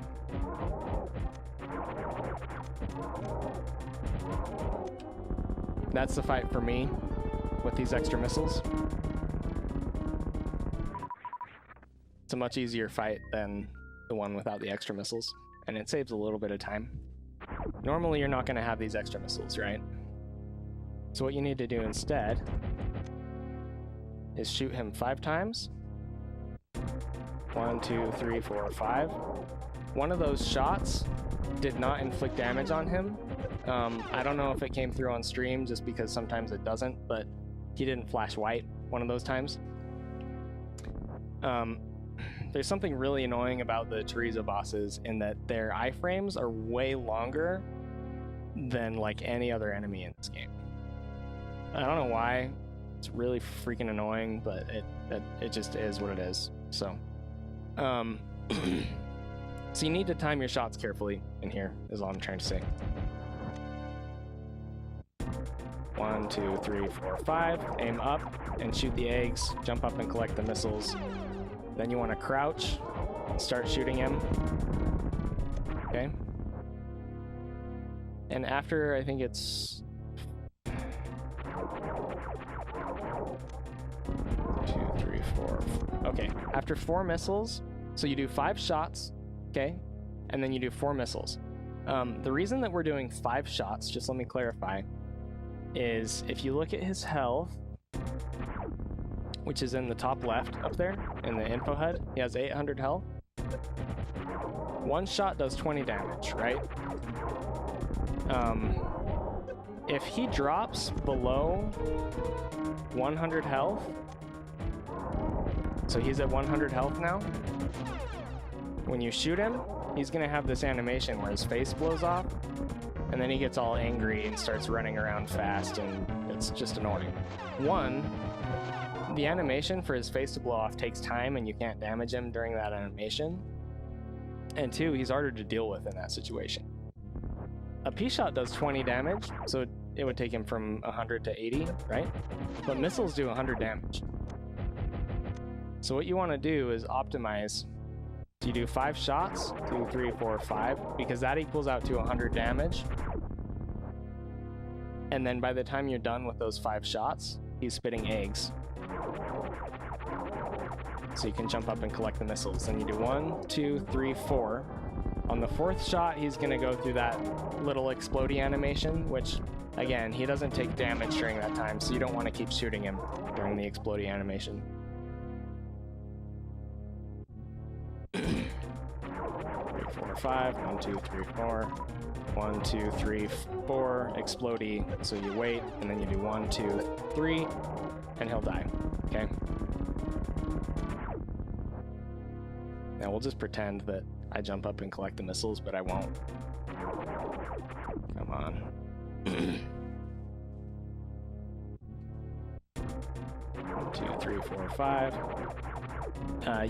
That's the fight for me with these extra missiles. It's a much easier fight than the one without the extra missiles, and it saves a little bit of time. Normally you're not going to have these extra missiles, right? So what you need to do instead is shoot him 5 times. 1, 2, 3, 4, 5. One of those shots did not inflict damage on him. I don't know if it came through on stream just because sometimes it doesn't, but he didn't flash white one of those times. There's something really annoying about the Torizo bosses in that their iframes are way longer than like any other enemy in this game. I don't know why. It's really freaking annoying, but it just is what it is. So, so you need to time your shots carefully in here, is all I'm trying to say. 1, 2, 3, 4, 5. Aim up and shoot the eggs. Jump up and collect the missiles. Then you want to crouch and start shooting him. Okay. And after, I think it's 2, 3, 4. Okay. After 4 missiles, so you do 5 shots, okay, and then you do 4 missiles. The reason that we're doing 5 shots, just let me clarify, is if you look at his health, which is in the top left up there in the info HUD, he has 800 health. 1 shot does 20 damage, right? If he drops below 100 health, so he's at 100 health now, when you shoot him, he's gonna have this animation where his face blows off, and then he gets all angry and starts running around fast, and it's just annoying. 1, the animation for his face to blow off takes time, and you can't damage him during that animation. And 2, he's harder to deal with in that situation. A P-shot does 20 damage, so it would take him from 100 to 80, right? But missiles do 100 damage. So what you want to do is optimize. So you do 5 shots, 2, 3, 4, 5, because that equals out to 100 damage. And then by the time you're done with those 5 shots, he's spitting eggs. So you can jump up and collect the missiles. Then you do 1, 2, 3, 4. On the 4th shot, he's going to go through that little explodey animation, which, again, he doesn't take damage during that time, so you don't want to keep shooting him during the explodey animation. 3, 4, 5. 1, 2, 3, 4. 1, 2, 3, 4. Explodey. So you wait, and then you do 1, 2, 3, and he'll die. Okay? Now we'll just pretend that I jump up and collect the missiles, but I won't. Come on. 1, 2, 3, 4, 5.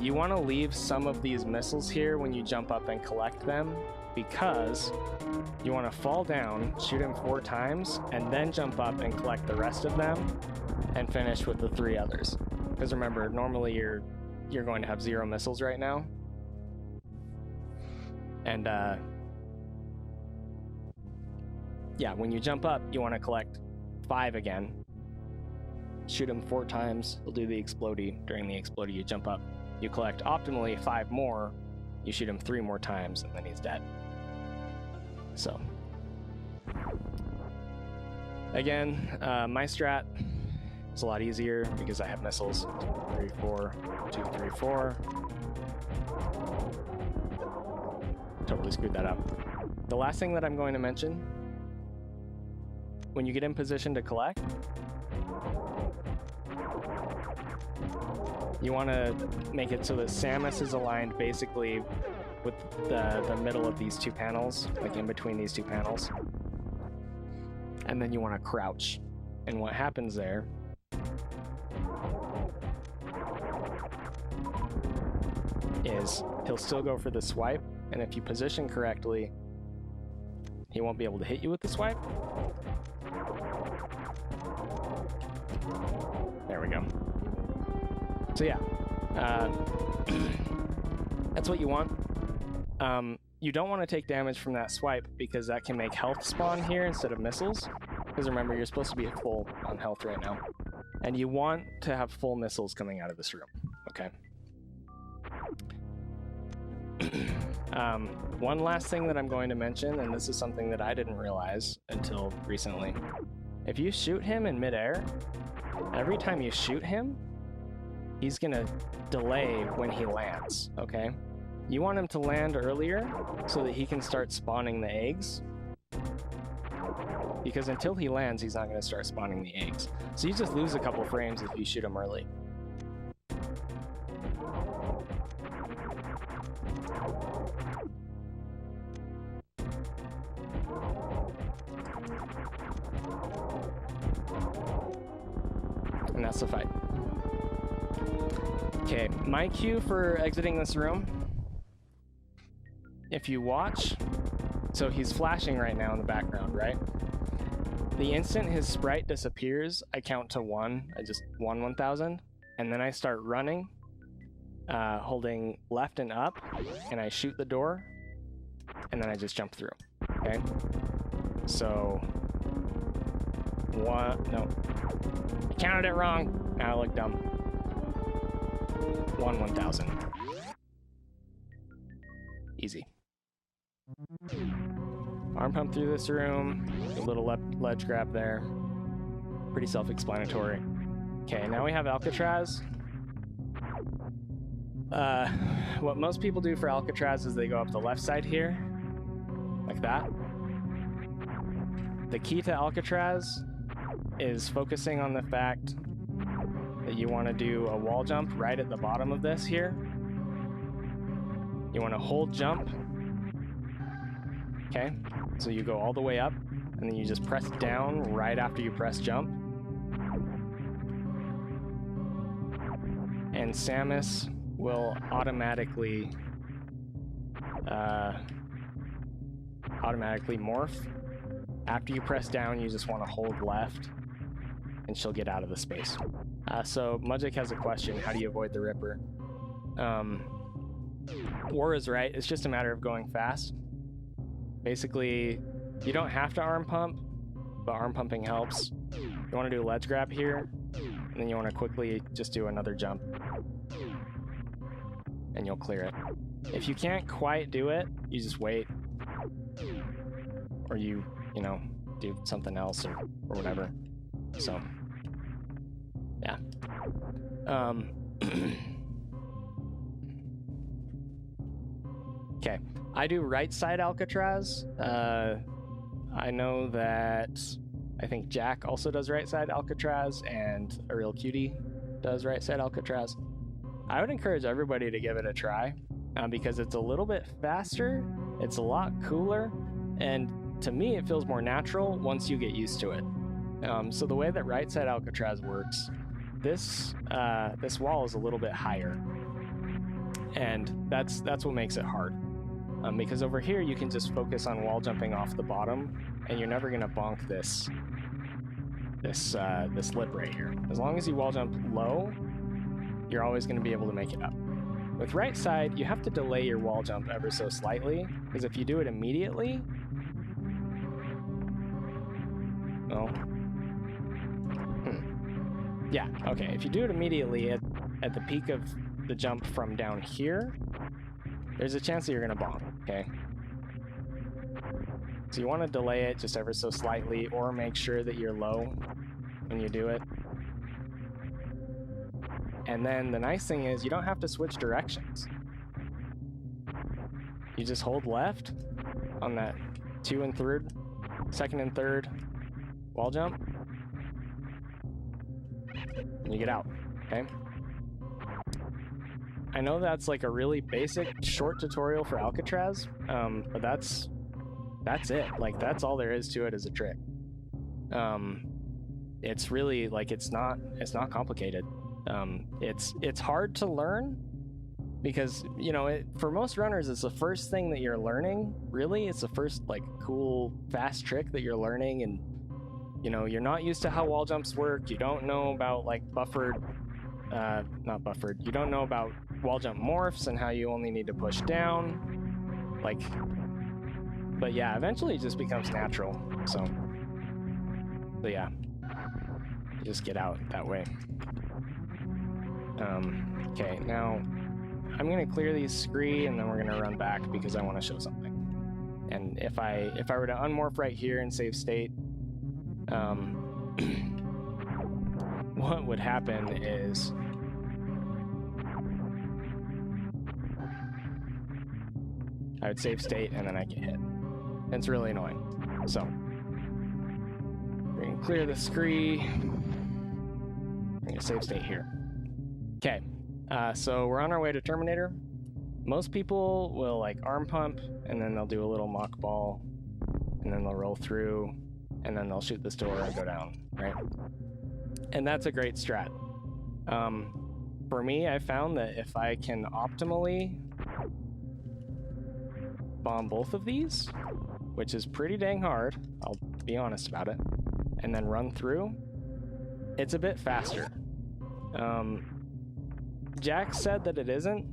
You want to leave some of these missiles here when you jump up and collect them, because you want to fall down, shoot him 4 times, and then jump up and collect the rest of them, and finish with the 3 others. Because remember, normally you're going to have 0 missiles right now. And yeah, when you jump up, you want to collect 5 again. Shoot him 4 times, he'll do the explodey. During the explodey, you jump up. You collect optimally 5 more, you shoot him 3 more times, and then he's dead. So, again, my strat is a lot easier because I have missiles. 3, 4, 2, 3, 4. Totally screwed that up. The last thing that I'm going to mention, when you get in position to collect, you want to make it so that Samus is aligned basically with the middle of these 2 panels, like in between these 2 panels. And then you want to crouch. And what happens there is he'll still go for the swipe, and if you position correctly, he won't be able to hit you with the swipe. There we go. So yeah, that's what you want. You don't want to take damage from that swipe because that can make health spawn here instead of missiles. Because remember, you're supposed to be full on health right now. And you want to have full missiles coming out of this room, okay? One last thing that I'm going to mention, and this is something that I didn't realize until recently. If you shoot him in midair, every time you shoot him, he's gonna delay when he lands, okay? You want him to land earlier so that he can start spawning the eggs. Because until he lands, he's not gonna start spawning the eggs. So you just lose a couple frames if you shoot him early. And that's the fight. Okay, my cue for exiting this room, if you watch, so he's flashing right now in the background, right? The instant his sprite disappears, I count to 1, I just 1,000, and then I start running, holding left and up, and I shoot the door, and then I just jump through, okay? So, 1, no, I counted it wrong, now I look dumb. 1,000. Easy. Arm pump through this room, a little ledge grab there. Pretty self-explanatory. Okay, now we have Alcatraz. What most people do for Alcatraz is they go up the left side here, like that. The key to Alcatraz is focusing on the fact that you want to do a wall jump right at the bottom of this here. You want to hold jump. Okay, so you go all the way up, and then you just press down right after you press jump. And Samus will automatically morph. After you press down, you just want to hold left, and she'll get out of the space. So Mudjik has a question: how do you avoid the Ripper? War is right. It's just a matter of going fast. Basically, you don't have to arm pump, but arm pumping helps. You want to do a ledge grab here, and then you want to quickly just do another jump, and you'll clear it. If you can't quite do it, you just wait, or you know, do something else or whatever. So, yeah. Okay, I do right side Alcatraz. I know that I think Jack also does right side Alcatraz, and A Real Cutie does right side Alcatraz. I would encourage everybody to give it a try because it's a little bit faster, it's a lot cooler, and to me it feels more natural once you get used to it. So the way that right side Alcatraz works, this wall is a little bit higher, and that's what makes it hard. Because over here you can just focus on wall jumping off the bottom, and you're never gonna bonk this lip right here. As long as you wall jump low, you're always gonna be able to make it up. With right side, you have to delay your wall jump ever so slightly, because if you do it immediately, well, yeah, okay. If you do it immediately at the peak of the jump from down here, there's a chance that you're gonna bonk, okay? So you want to delay it just ever so slightly, or make sure that you're low when you do it. And then the nice thing is you don't have to switch directions. You just hold left on that 2 and 3rd, 2nd and 3rd wall jump, and you get out, okay? I know that's like a really basic short tutorial for Alcatraz, but that's it. Like, that's all there is to it as a trick. It's really like it's not complicated. It's hard to learn because, you know, for most runners it's the first thing that you're learning. Really, it's the first like cool fast trick that you're learning, and you know, you're not used to how wall jumps work. You don't know about like you don't know about wall jump morphs and how you only need to push down, like, but yeah, eventually it just becomes natural. So yeah, you just get out that way. Okay, now I'm gonna clear these scree and then we're gonna run back because I want to show something. And if I were to unmorph right here and save state, what would happen is I would save state and then I get hit. It's really annoying. So we're gonna clear the scree. We're gonna save state here. Okay, so we're on our way to Terminator. Most people will like arm pump and then they'll do a little mockball and then they'll roll through and then they'll shoot this door and go down, right? And that's a great strat. For me, I found that if I can optimally bomb both of these, which is pretty dang hard, I'll be honest about it, and then run through, it's a bit faster. Jack said that it isn't,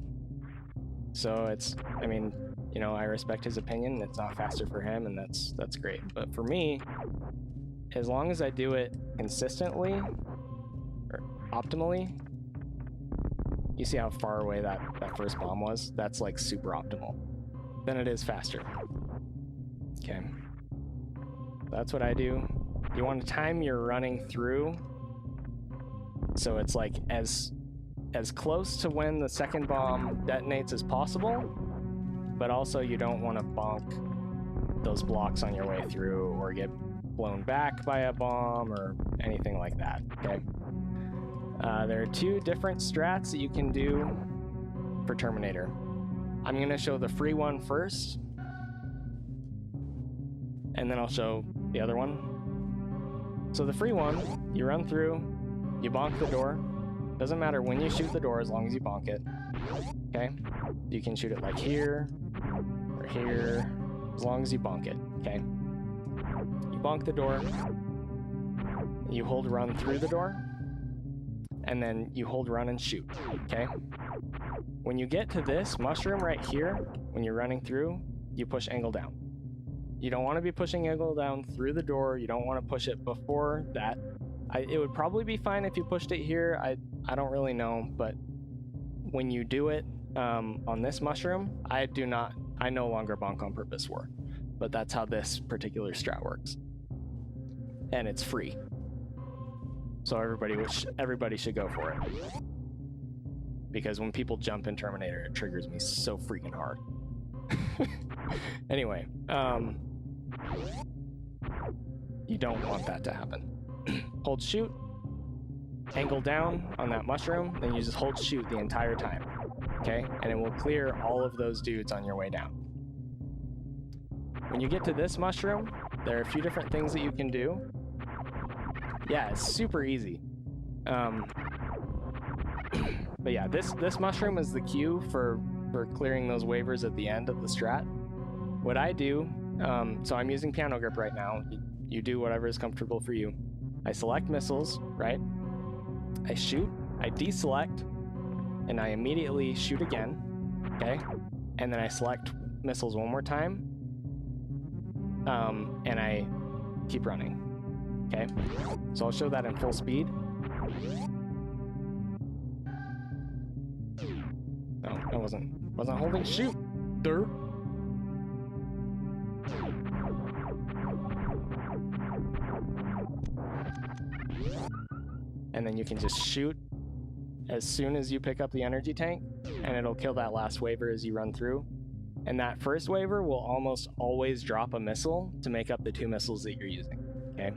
so it's, I mean, you know, I respect his opinion. It's not faster for him, and that's great. But for me, as long as I do it consistently or optimally, you see how far away that first bomb was? That's like super optimal. Then it is faster. Okay, that's what I do. You want to time your running through so it's like as close to when the second bomb detonates as possible, but also you don't want to bonk those blocks on your way through or get blown back by a bomb or anything like that, okay? There are 2 different strats that you can do for Terminator. I'm going to show the free one first, and then I'll show the other one. So the free one, you run through, you bonk the door. Doesn't matter when you shoot the door as long as you bonk it, okay? You can shoot it like here or here, as long as you bonk it, okay? You bonk the door, you hold run through the door, and then you hold run and shoot, okay? When you get to this mushroom right here, when you're running through, you push angle down. You don't want to be pushing angle down through the door. You don't want to push it before that. It would probably be fine if you pushed it here. I don't really know, but when you do it on this mushroom, I no longer bonk on purpose for. But that's how this particular strat works. And it's free. So everybody should go for it. Because when people jump in Terminator, it triggers me so freaking hard. Anyway, you don't want that to happen. Hold shoot, angle down on that mushroom, then you just hold shoot the entire time. Okay? And it will clear all of those dudes on your way down. When you get to this mushroom, there are a few different things that you can do. Yeah, it's super easy. But yeah, this mushroom is the cue for clearing those waivers at the end of the strat. What I do, so I'm using piano grip right now. You do whatever is comfortable for you. I select missiles, right? I shoot, I deselect, and I immediately shoot again, okay? And then I select missiles one more time, and I keep running, okay? So I'll show that in full speed. No, I wasn't holding shoot. Durr. And then you can just shoot as soon as you pick up the energy tank, and it'll kill that last waiver as you run through. And that first waiver will almost always drop a missile to make up the 2 missiles that you're using, okay?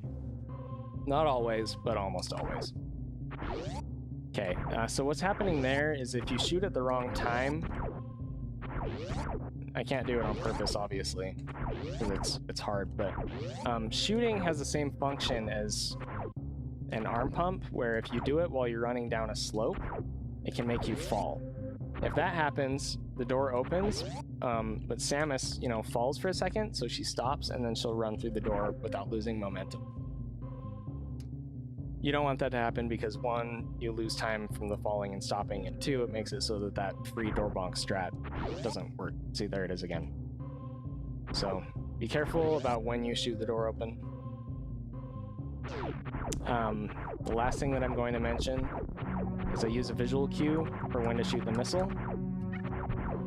Not always, but almost always. Okay, so what's happening there is if you shoot at the wrong time, I can't do it on purpose, obviously, because it's hard, but shooting has the same function as an arm pump, where if you do it while you're running down a slope, it can make you fall. If that happens, the door opens, but Samus, falls for a second, so she stops, and then she'll run through the door without losing momentum. You don't want that to happen because 1, you lose time from the falling and stopping, and 2, it makes it so that free door bonk strat doesn't work. See, there it is again. So be careful about when you shoot the door open. The last thing that I'm going to mention is I use a visual cue for when to shoot the missile.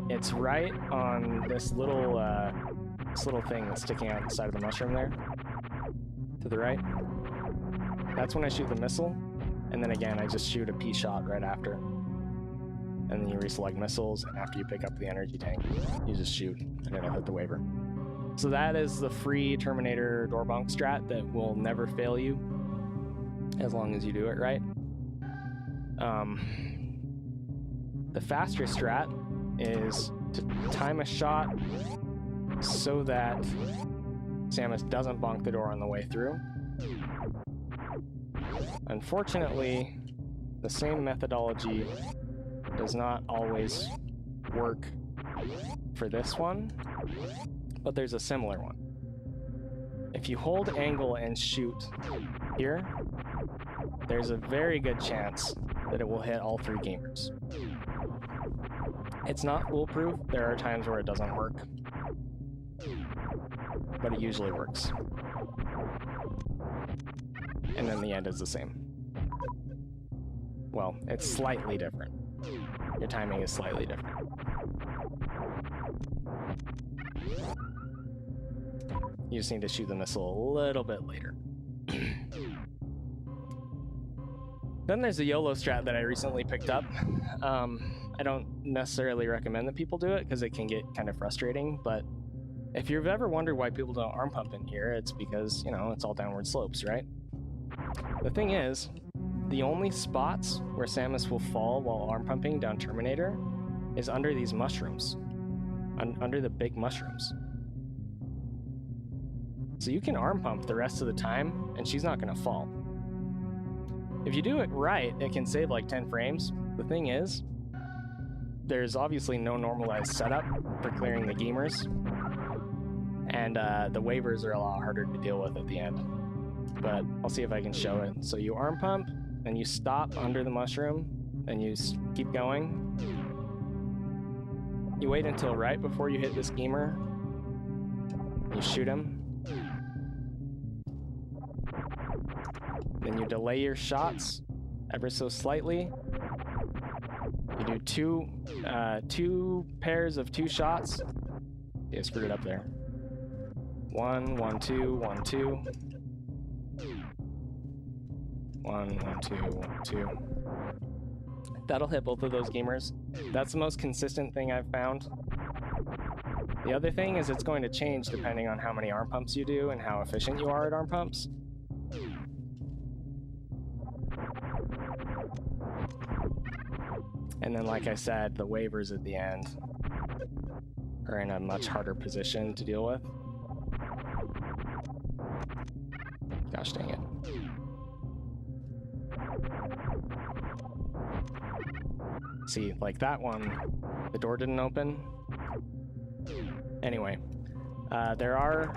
It's right on this little thing that's sticking out the side of the mushroom there, to the right. That's when I shoot the missile, and then again I just shoot a P shot right after. And then you reselect missiles, and after you pick up the energy tank, you just shoot, and it'll hit the waiver. So that is the free Terminator door bonk strat that will never fail you, as long as you do it right. The faster strat is to time a shot so that Samus doesn't bonk the door on the way through. Unfortunately, the same methodology does not always work for this one, but there's a similar one. If you hold angle and shoot here, there's a very good chance that it will hit all 3 gamers. It's not foolproof. There are times where it doesn't work, but it usually works. And then the end is the same. Well, it's slightly different. Your timing is slightly different. You just need to shoot the missile a little bit later. Then there's a YOLO strat that I recently picked up. I don't necessarily recommend that people do it because it can get kind of frustrating, but if you've ever wondered why people don't arm pump in here, it's because, it's all downward slopes, right? The thing is, the only spots where Samus will fall while arm pumping down Terminator is under these mushrooms, under the big mushrooms. So you can arm pump the rest of the time, and she's not going to fall. If you do it right, it can save like 10 frames. The thing is, there's obviously no normalized setup for clearing the gamers, and the waivers are a lot harder to deal with at the end. But I'll see if I can show it. So you arm pump, then you stop under the mushroom, then you keep going. You wait until right before you hit this gamer, You shoot him. Then you delay your shots ever so slightly. You do two pairs of 2 shots. Yeah, screwed it up there. 1, 1, 2, 1, 2. 1, 1, 2, 1, 2. That'll hit both of those gamers. That's the most consistent thing I've found. The other thing is it's going to change depending on how many arm pumps you do and how efficient you are at arm pumps. And then, like I said, the waivers at the end are in a much harder position to deal with. Gosh dang it. See, like that one, the door didn't open. Anyway, there are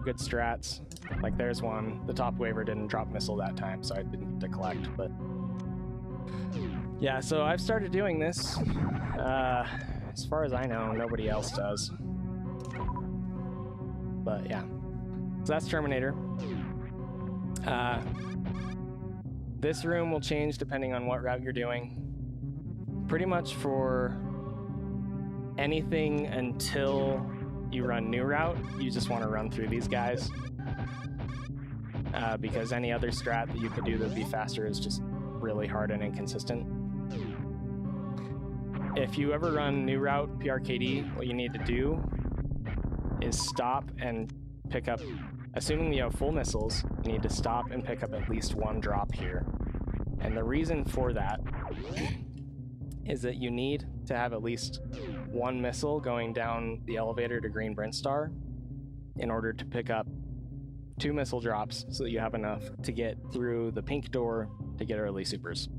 good strats. Like there's one. The top waiver didn't drop missile that time, so I didn't get to collect, but yeah, so I've started doing this. As far as I know, nobody else does. But yeah, so that's Terminator. This room will change depending on what route you're doing. Pretty much for anything until you run new route, you just want to run through these guys. Because any other strat that you could do that would be faster is just really hard and inconsistent. If you ever run new route PRKD, what you need to do is stop and pick up, assuming you have full missiles, you need to stop and pick up at least 1 drop here. And the reason for that is that you need to have at least 1 missile going down the elevator to Green Brintstar in order to pick up 2 missile drops so that you have enough to get through the pink door to get early supers.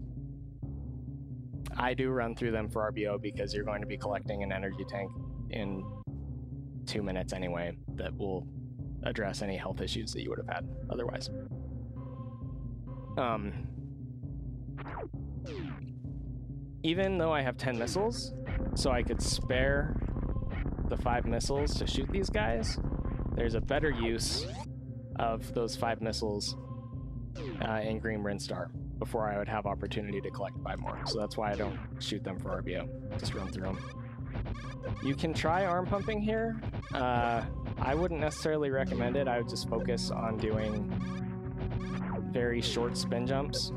I do run through them for RBO because you're going to be collecting an energy tank in 2 minutes anyway that will address any health issues that you would have had otherwise. Even though I have 10 missiles, so I could spare the 5 missiles to shoot these guys, there's a better use of those 5 missiles in Green Brintstar before I would have opportunity to collect 5 more. So that's why I don't shoot them for RBO, just run through them. You can try arm pumping here. I wouldn't necessarily recommend it. I would just focus on doing very short spin jumps.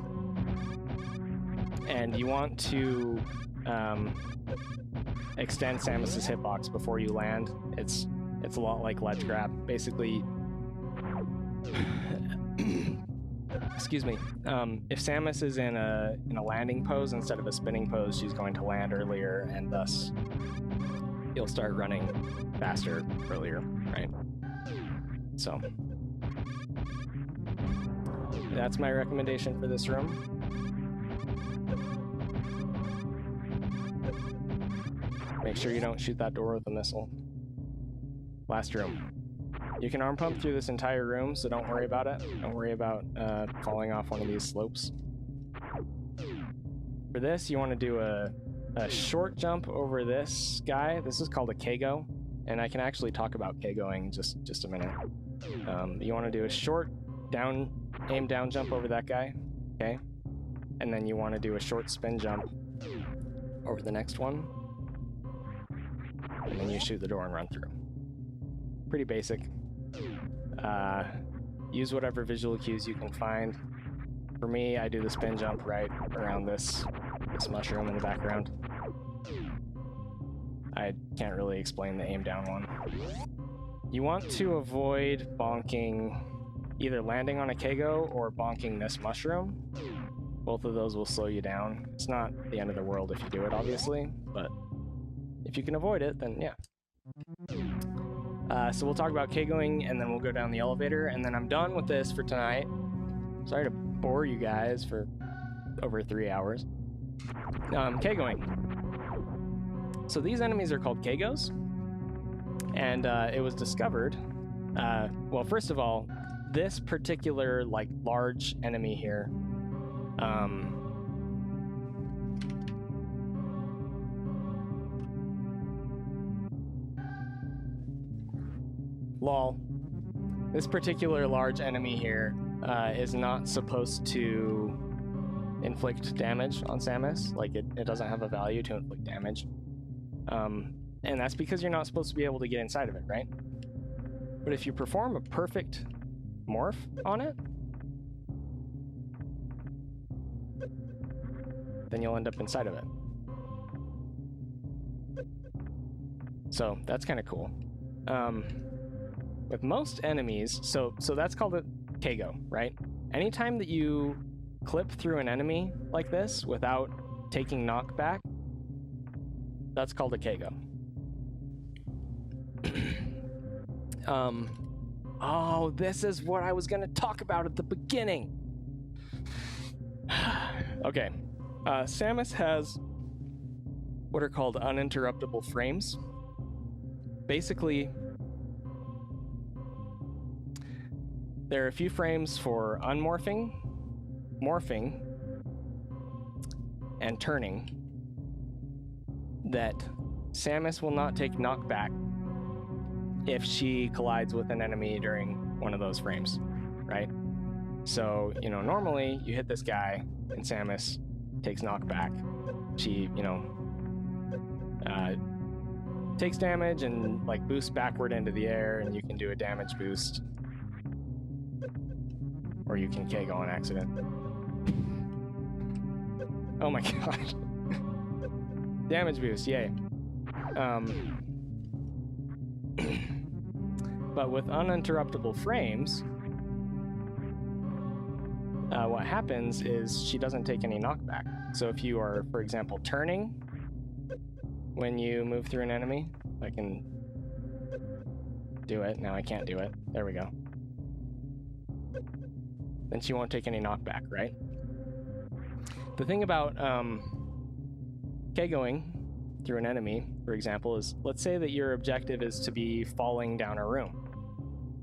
And you want to extend Samus's hitbox before you land. It's a lot like ledge grab. Basically, excuse me. If Samus is in a landing pose instead of a spinning pose, she's going to land earlier, and thus you'll start running faster earlier, right? So that's my recommendation for this room. Make sure you don't shoot that door with a missile. Last room. You can arm pump through this entire room, so don't worry about it. Don't worry about falling off one of these slopes. For this, you want to do a short jump over this guy. This is called a Kago, and I can actually talk about Kagoing just a minute. You want to do a short aim down jump over that guy, okay? And then you want to do a short spin jump over the next one. And then you shoot the door and run through. Pretty basic. Use whatever visual cues you can find. For me, I do the spin jump right around this mushroom in the background. I can't really explain the aim down one. You want to avoid bonking, either landing on a Kago or bonking this mushroom. Both of those will slow you down. It's not the end of the world if you do it, obviously, but if you can avoid it, then yeah. So we'll talk about Kagoing, and then we'll go down the elevator, and then I'm done with this for tonight. Sorry to bore you guys for over 3 hours. Kagoing. So these enemies are called Kagos, and it was discovered, well, first of all, this particular, like, large enemy here, Lol. This particular large enemy here is not supposed to inflict damage on Samus. Like, it doesn't have a value to inflict damage. And that's because you're not supposed to be able to get inside of it, right? But if you perform a perfect morph on it, then you'll end up inside of it. So that's kind of cool. With most enemies, so that's called a Kago, right? Anytime that you clip through an enemy like this without taking knockback, that's called a Kago. Oh, this is what I was gonna talk about at the beginning. Okay, Samus has what are called uninterruptible frames. Basically, there are a few frames for unmorphing, morphing, and turning that Samus will not take knockback if she collides with an enemy during one of those frames, right? So, normally you hit this guy and Samus takes knockback. She, takes damage and like boosts backward into the air, and you can do a damage boost. Or you can Kago on accident. Oh my god. Damage boost, yay. But with uninterruptible frames, what happens is she doesn't take any knockback. So if you are, for example, turning when you move through an enemy, I can do it. Now I can't do it. There we go. Then she won't take any knockback, right? The thing about Kagoing through an enemy, for example, is let's say that your objective is to be falling down a room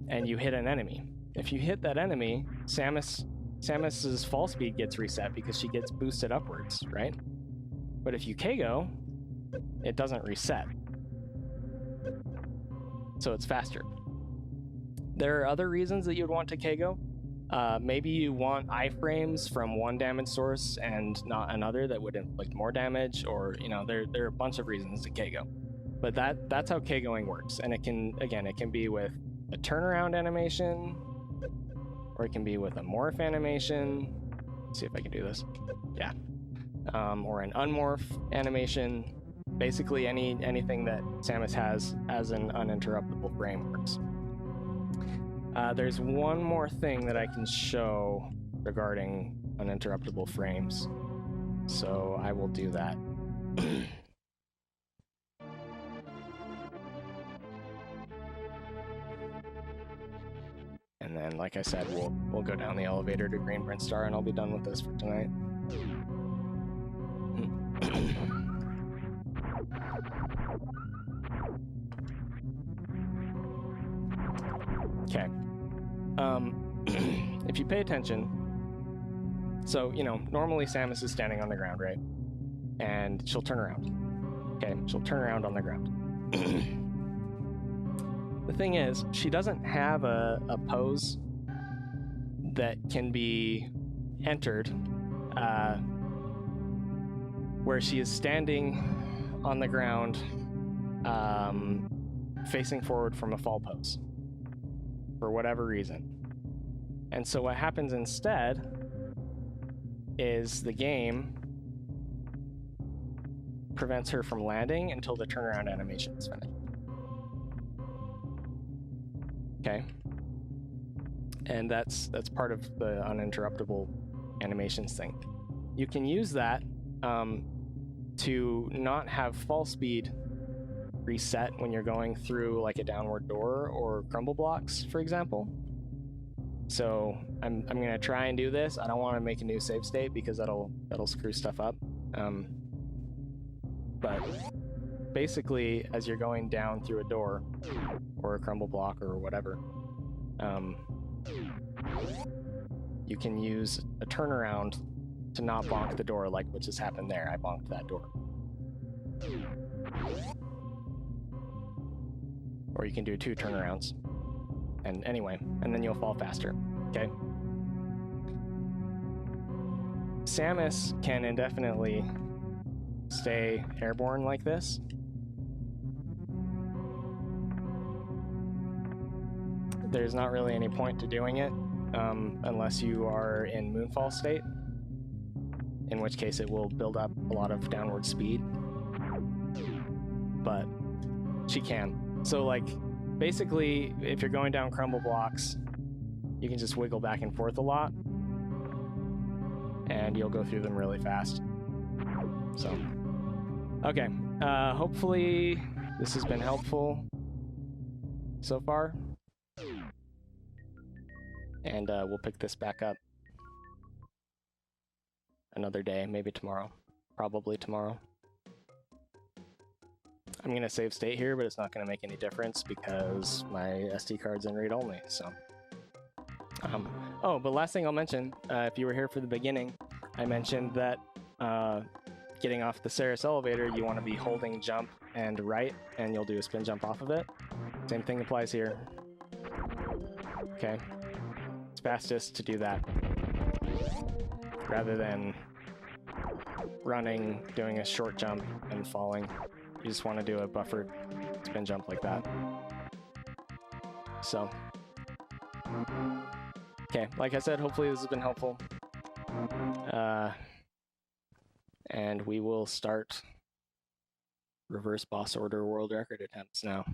and you hit an enemy. If you hit that enemy, Samus's fall speed gets reset because she gets boosted upwards, right? But if you Kago, it doesn't reset. So it's faster. There are other reasons that you'd want to Kago. Maybe you want iframes from one damage source and not another that would inflict more damage, or there are a bunch of reasons to Kago. But that's how Kagoing works, and it can be with a turnaround animation, or it can be with a morph animation. Let's see if I can do this. Yeah, or an unmorph animation. Basically, anything that Samus has as an uninterruptible frame works. There's one more thing that I can show regarding uninterruptible frames, so I will do that. And then, like I said, we'll go down the elevator to Green Prince Star, and I'll be done with this for tonight. Okay. If you pay attention, so, normally Samus is standing on the ground, right? And she'll turn around. Okay, she'll turn around on the ground. The thing is, she doesn't have a pose that can be entered where she is standing on the ground facing forward from a fall pose for whatever reason. And so what happens instead is the game prevents her from landing until the turnaround animation is finished. Okay. And that's part of the uninterruptible animations thing. You can use that to not have fall speed reset when you're going through like a downward door or crumble blocks, for example. So I'm gonna try and do this. I don't want to make a new save state because that'll screw stuff up. But basically, as you're going down through a door or a crumble block or whatever, you can use a turnaround to not bonk the door, like what just happened there. I bonked that door. Or you can do two turnarounds. And anyway, and then you'll fall faster, okay? Samus can indefinitely stay airborne like this. There's not really any point to doing it unless you are in Moonfall state, in which case it will build up a lot of downward speed. But she can. So like, basically, if you're going down crumble blocks, you can just wiggle back and forth a lot, and you'll go through them really fast. So, okay. Hopefully this has been helpful so far. And we'll pick this back up another day, maybe tomorrow. Probably tomorrow. I'm going to save state here, but it's not going to make any difference because my SD card's in read-only, so... oh, but last thing I'll mention, if you were here for the beginning, I mentioned that getting off the Ceres elevator, you want to be holding jump and right, and you'll do a spin jump off of it. Same thing applies here. Okay. It's fastest to do that. Rather than running, doing a short jump, and falling. You just want to do a buffered spin jump like that. So, okay, like I said, hopefully this has been helpful. And we will start reverse boss order world record attempts now.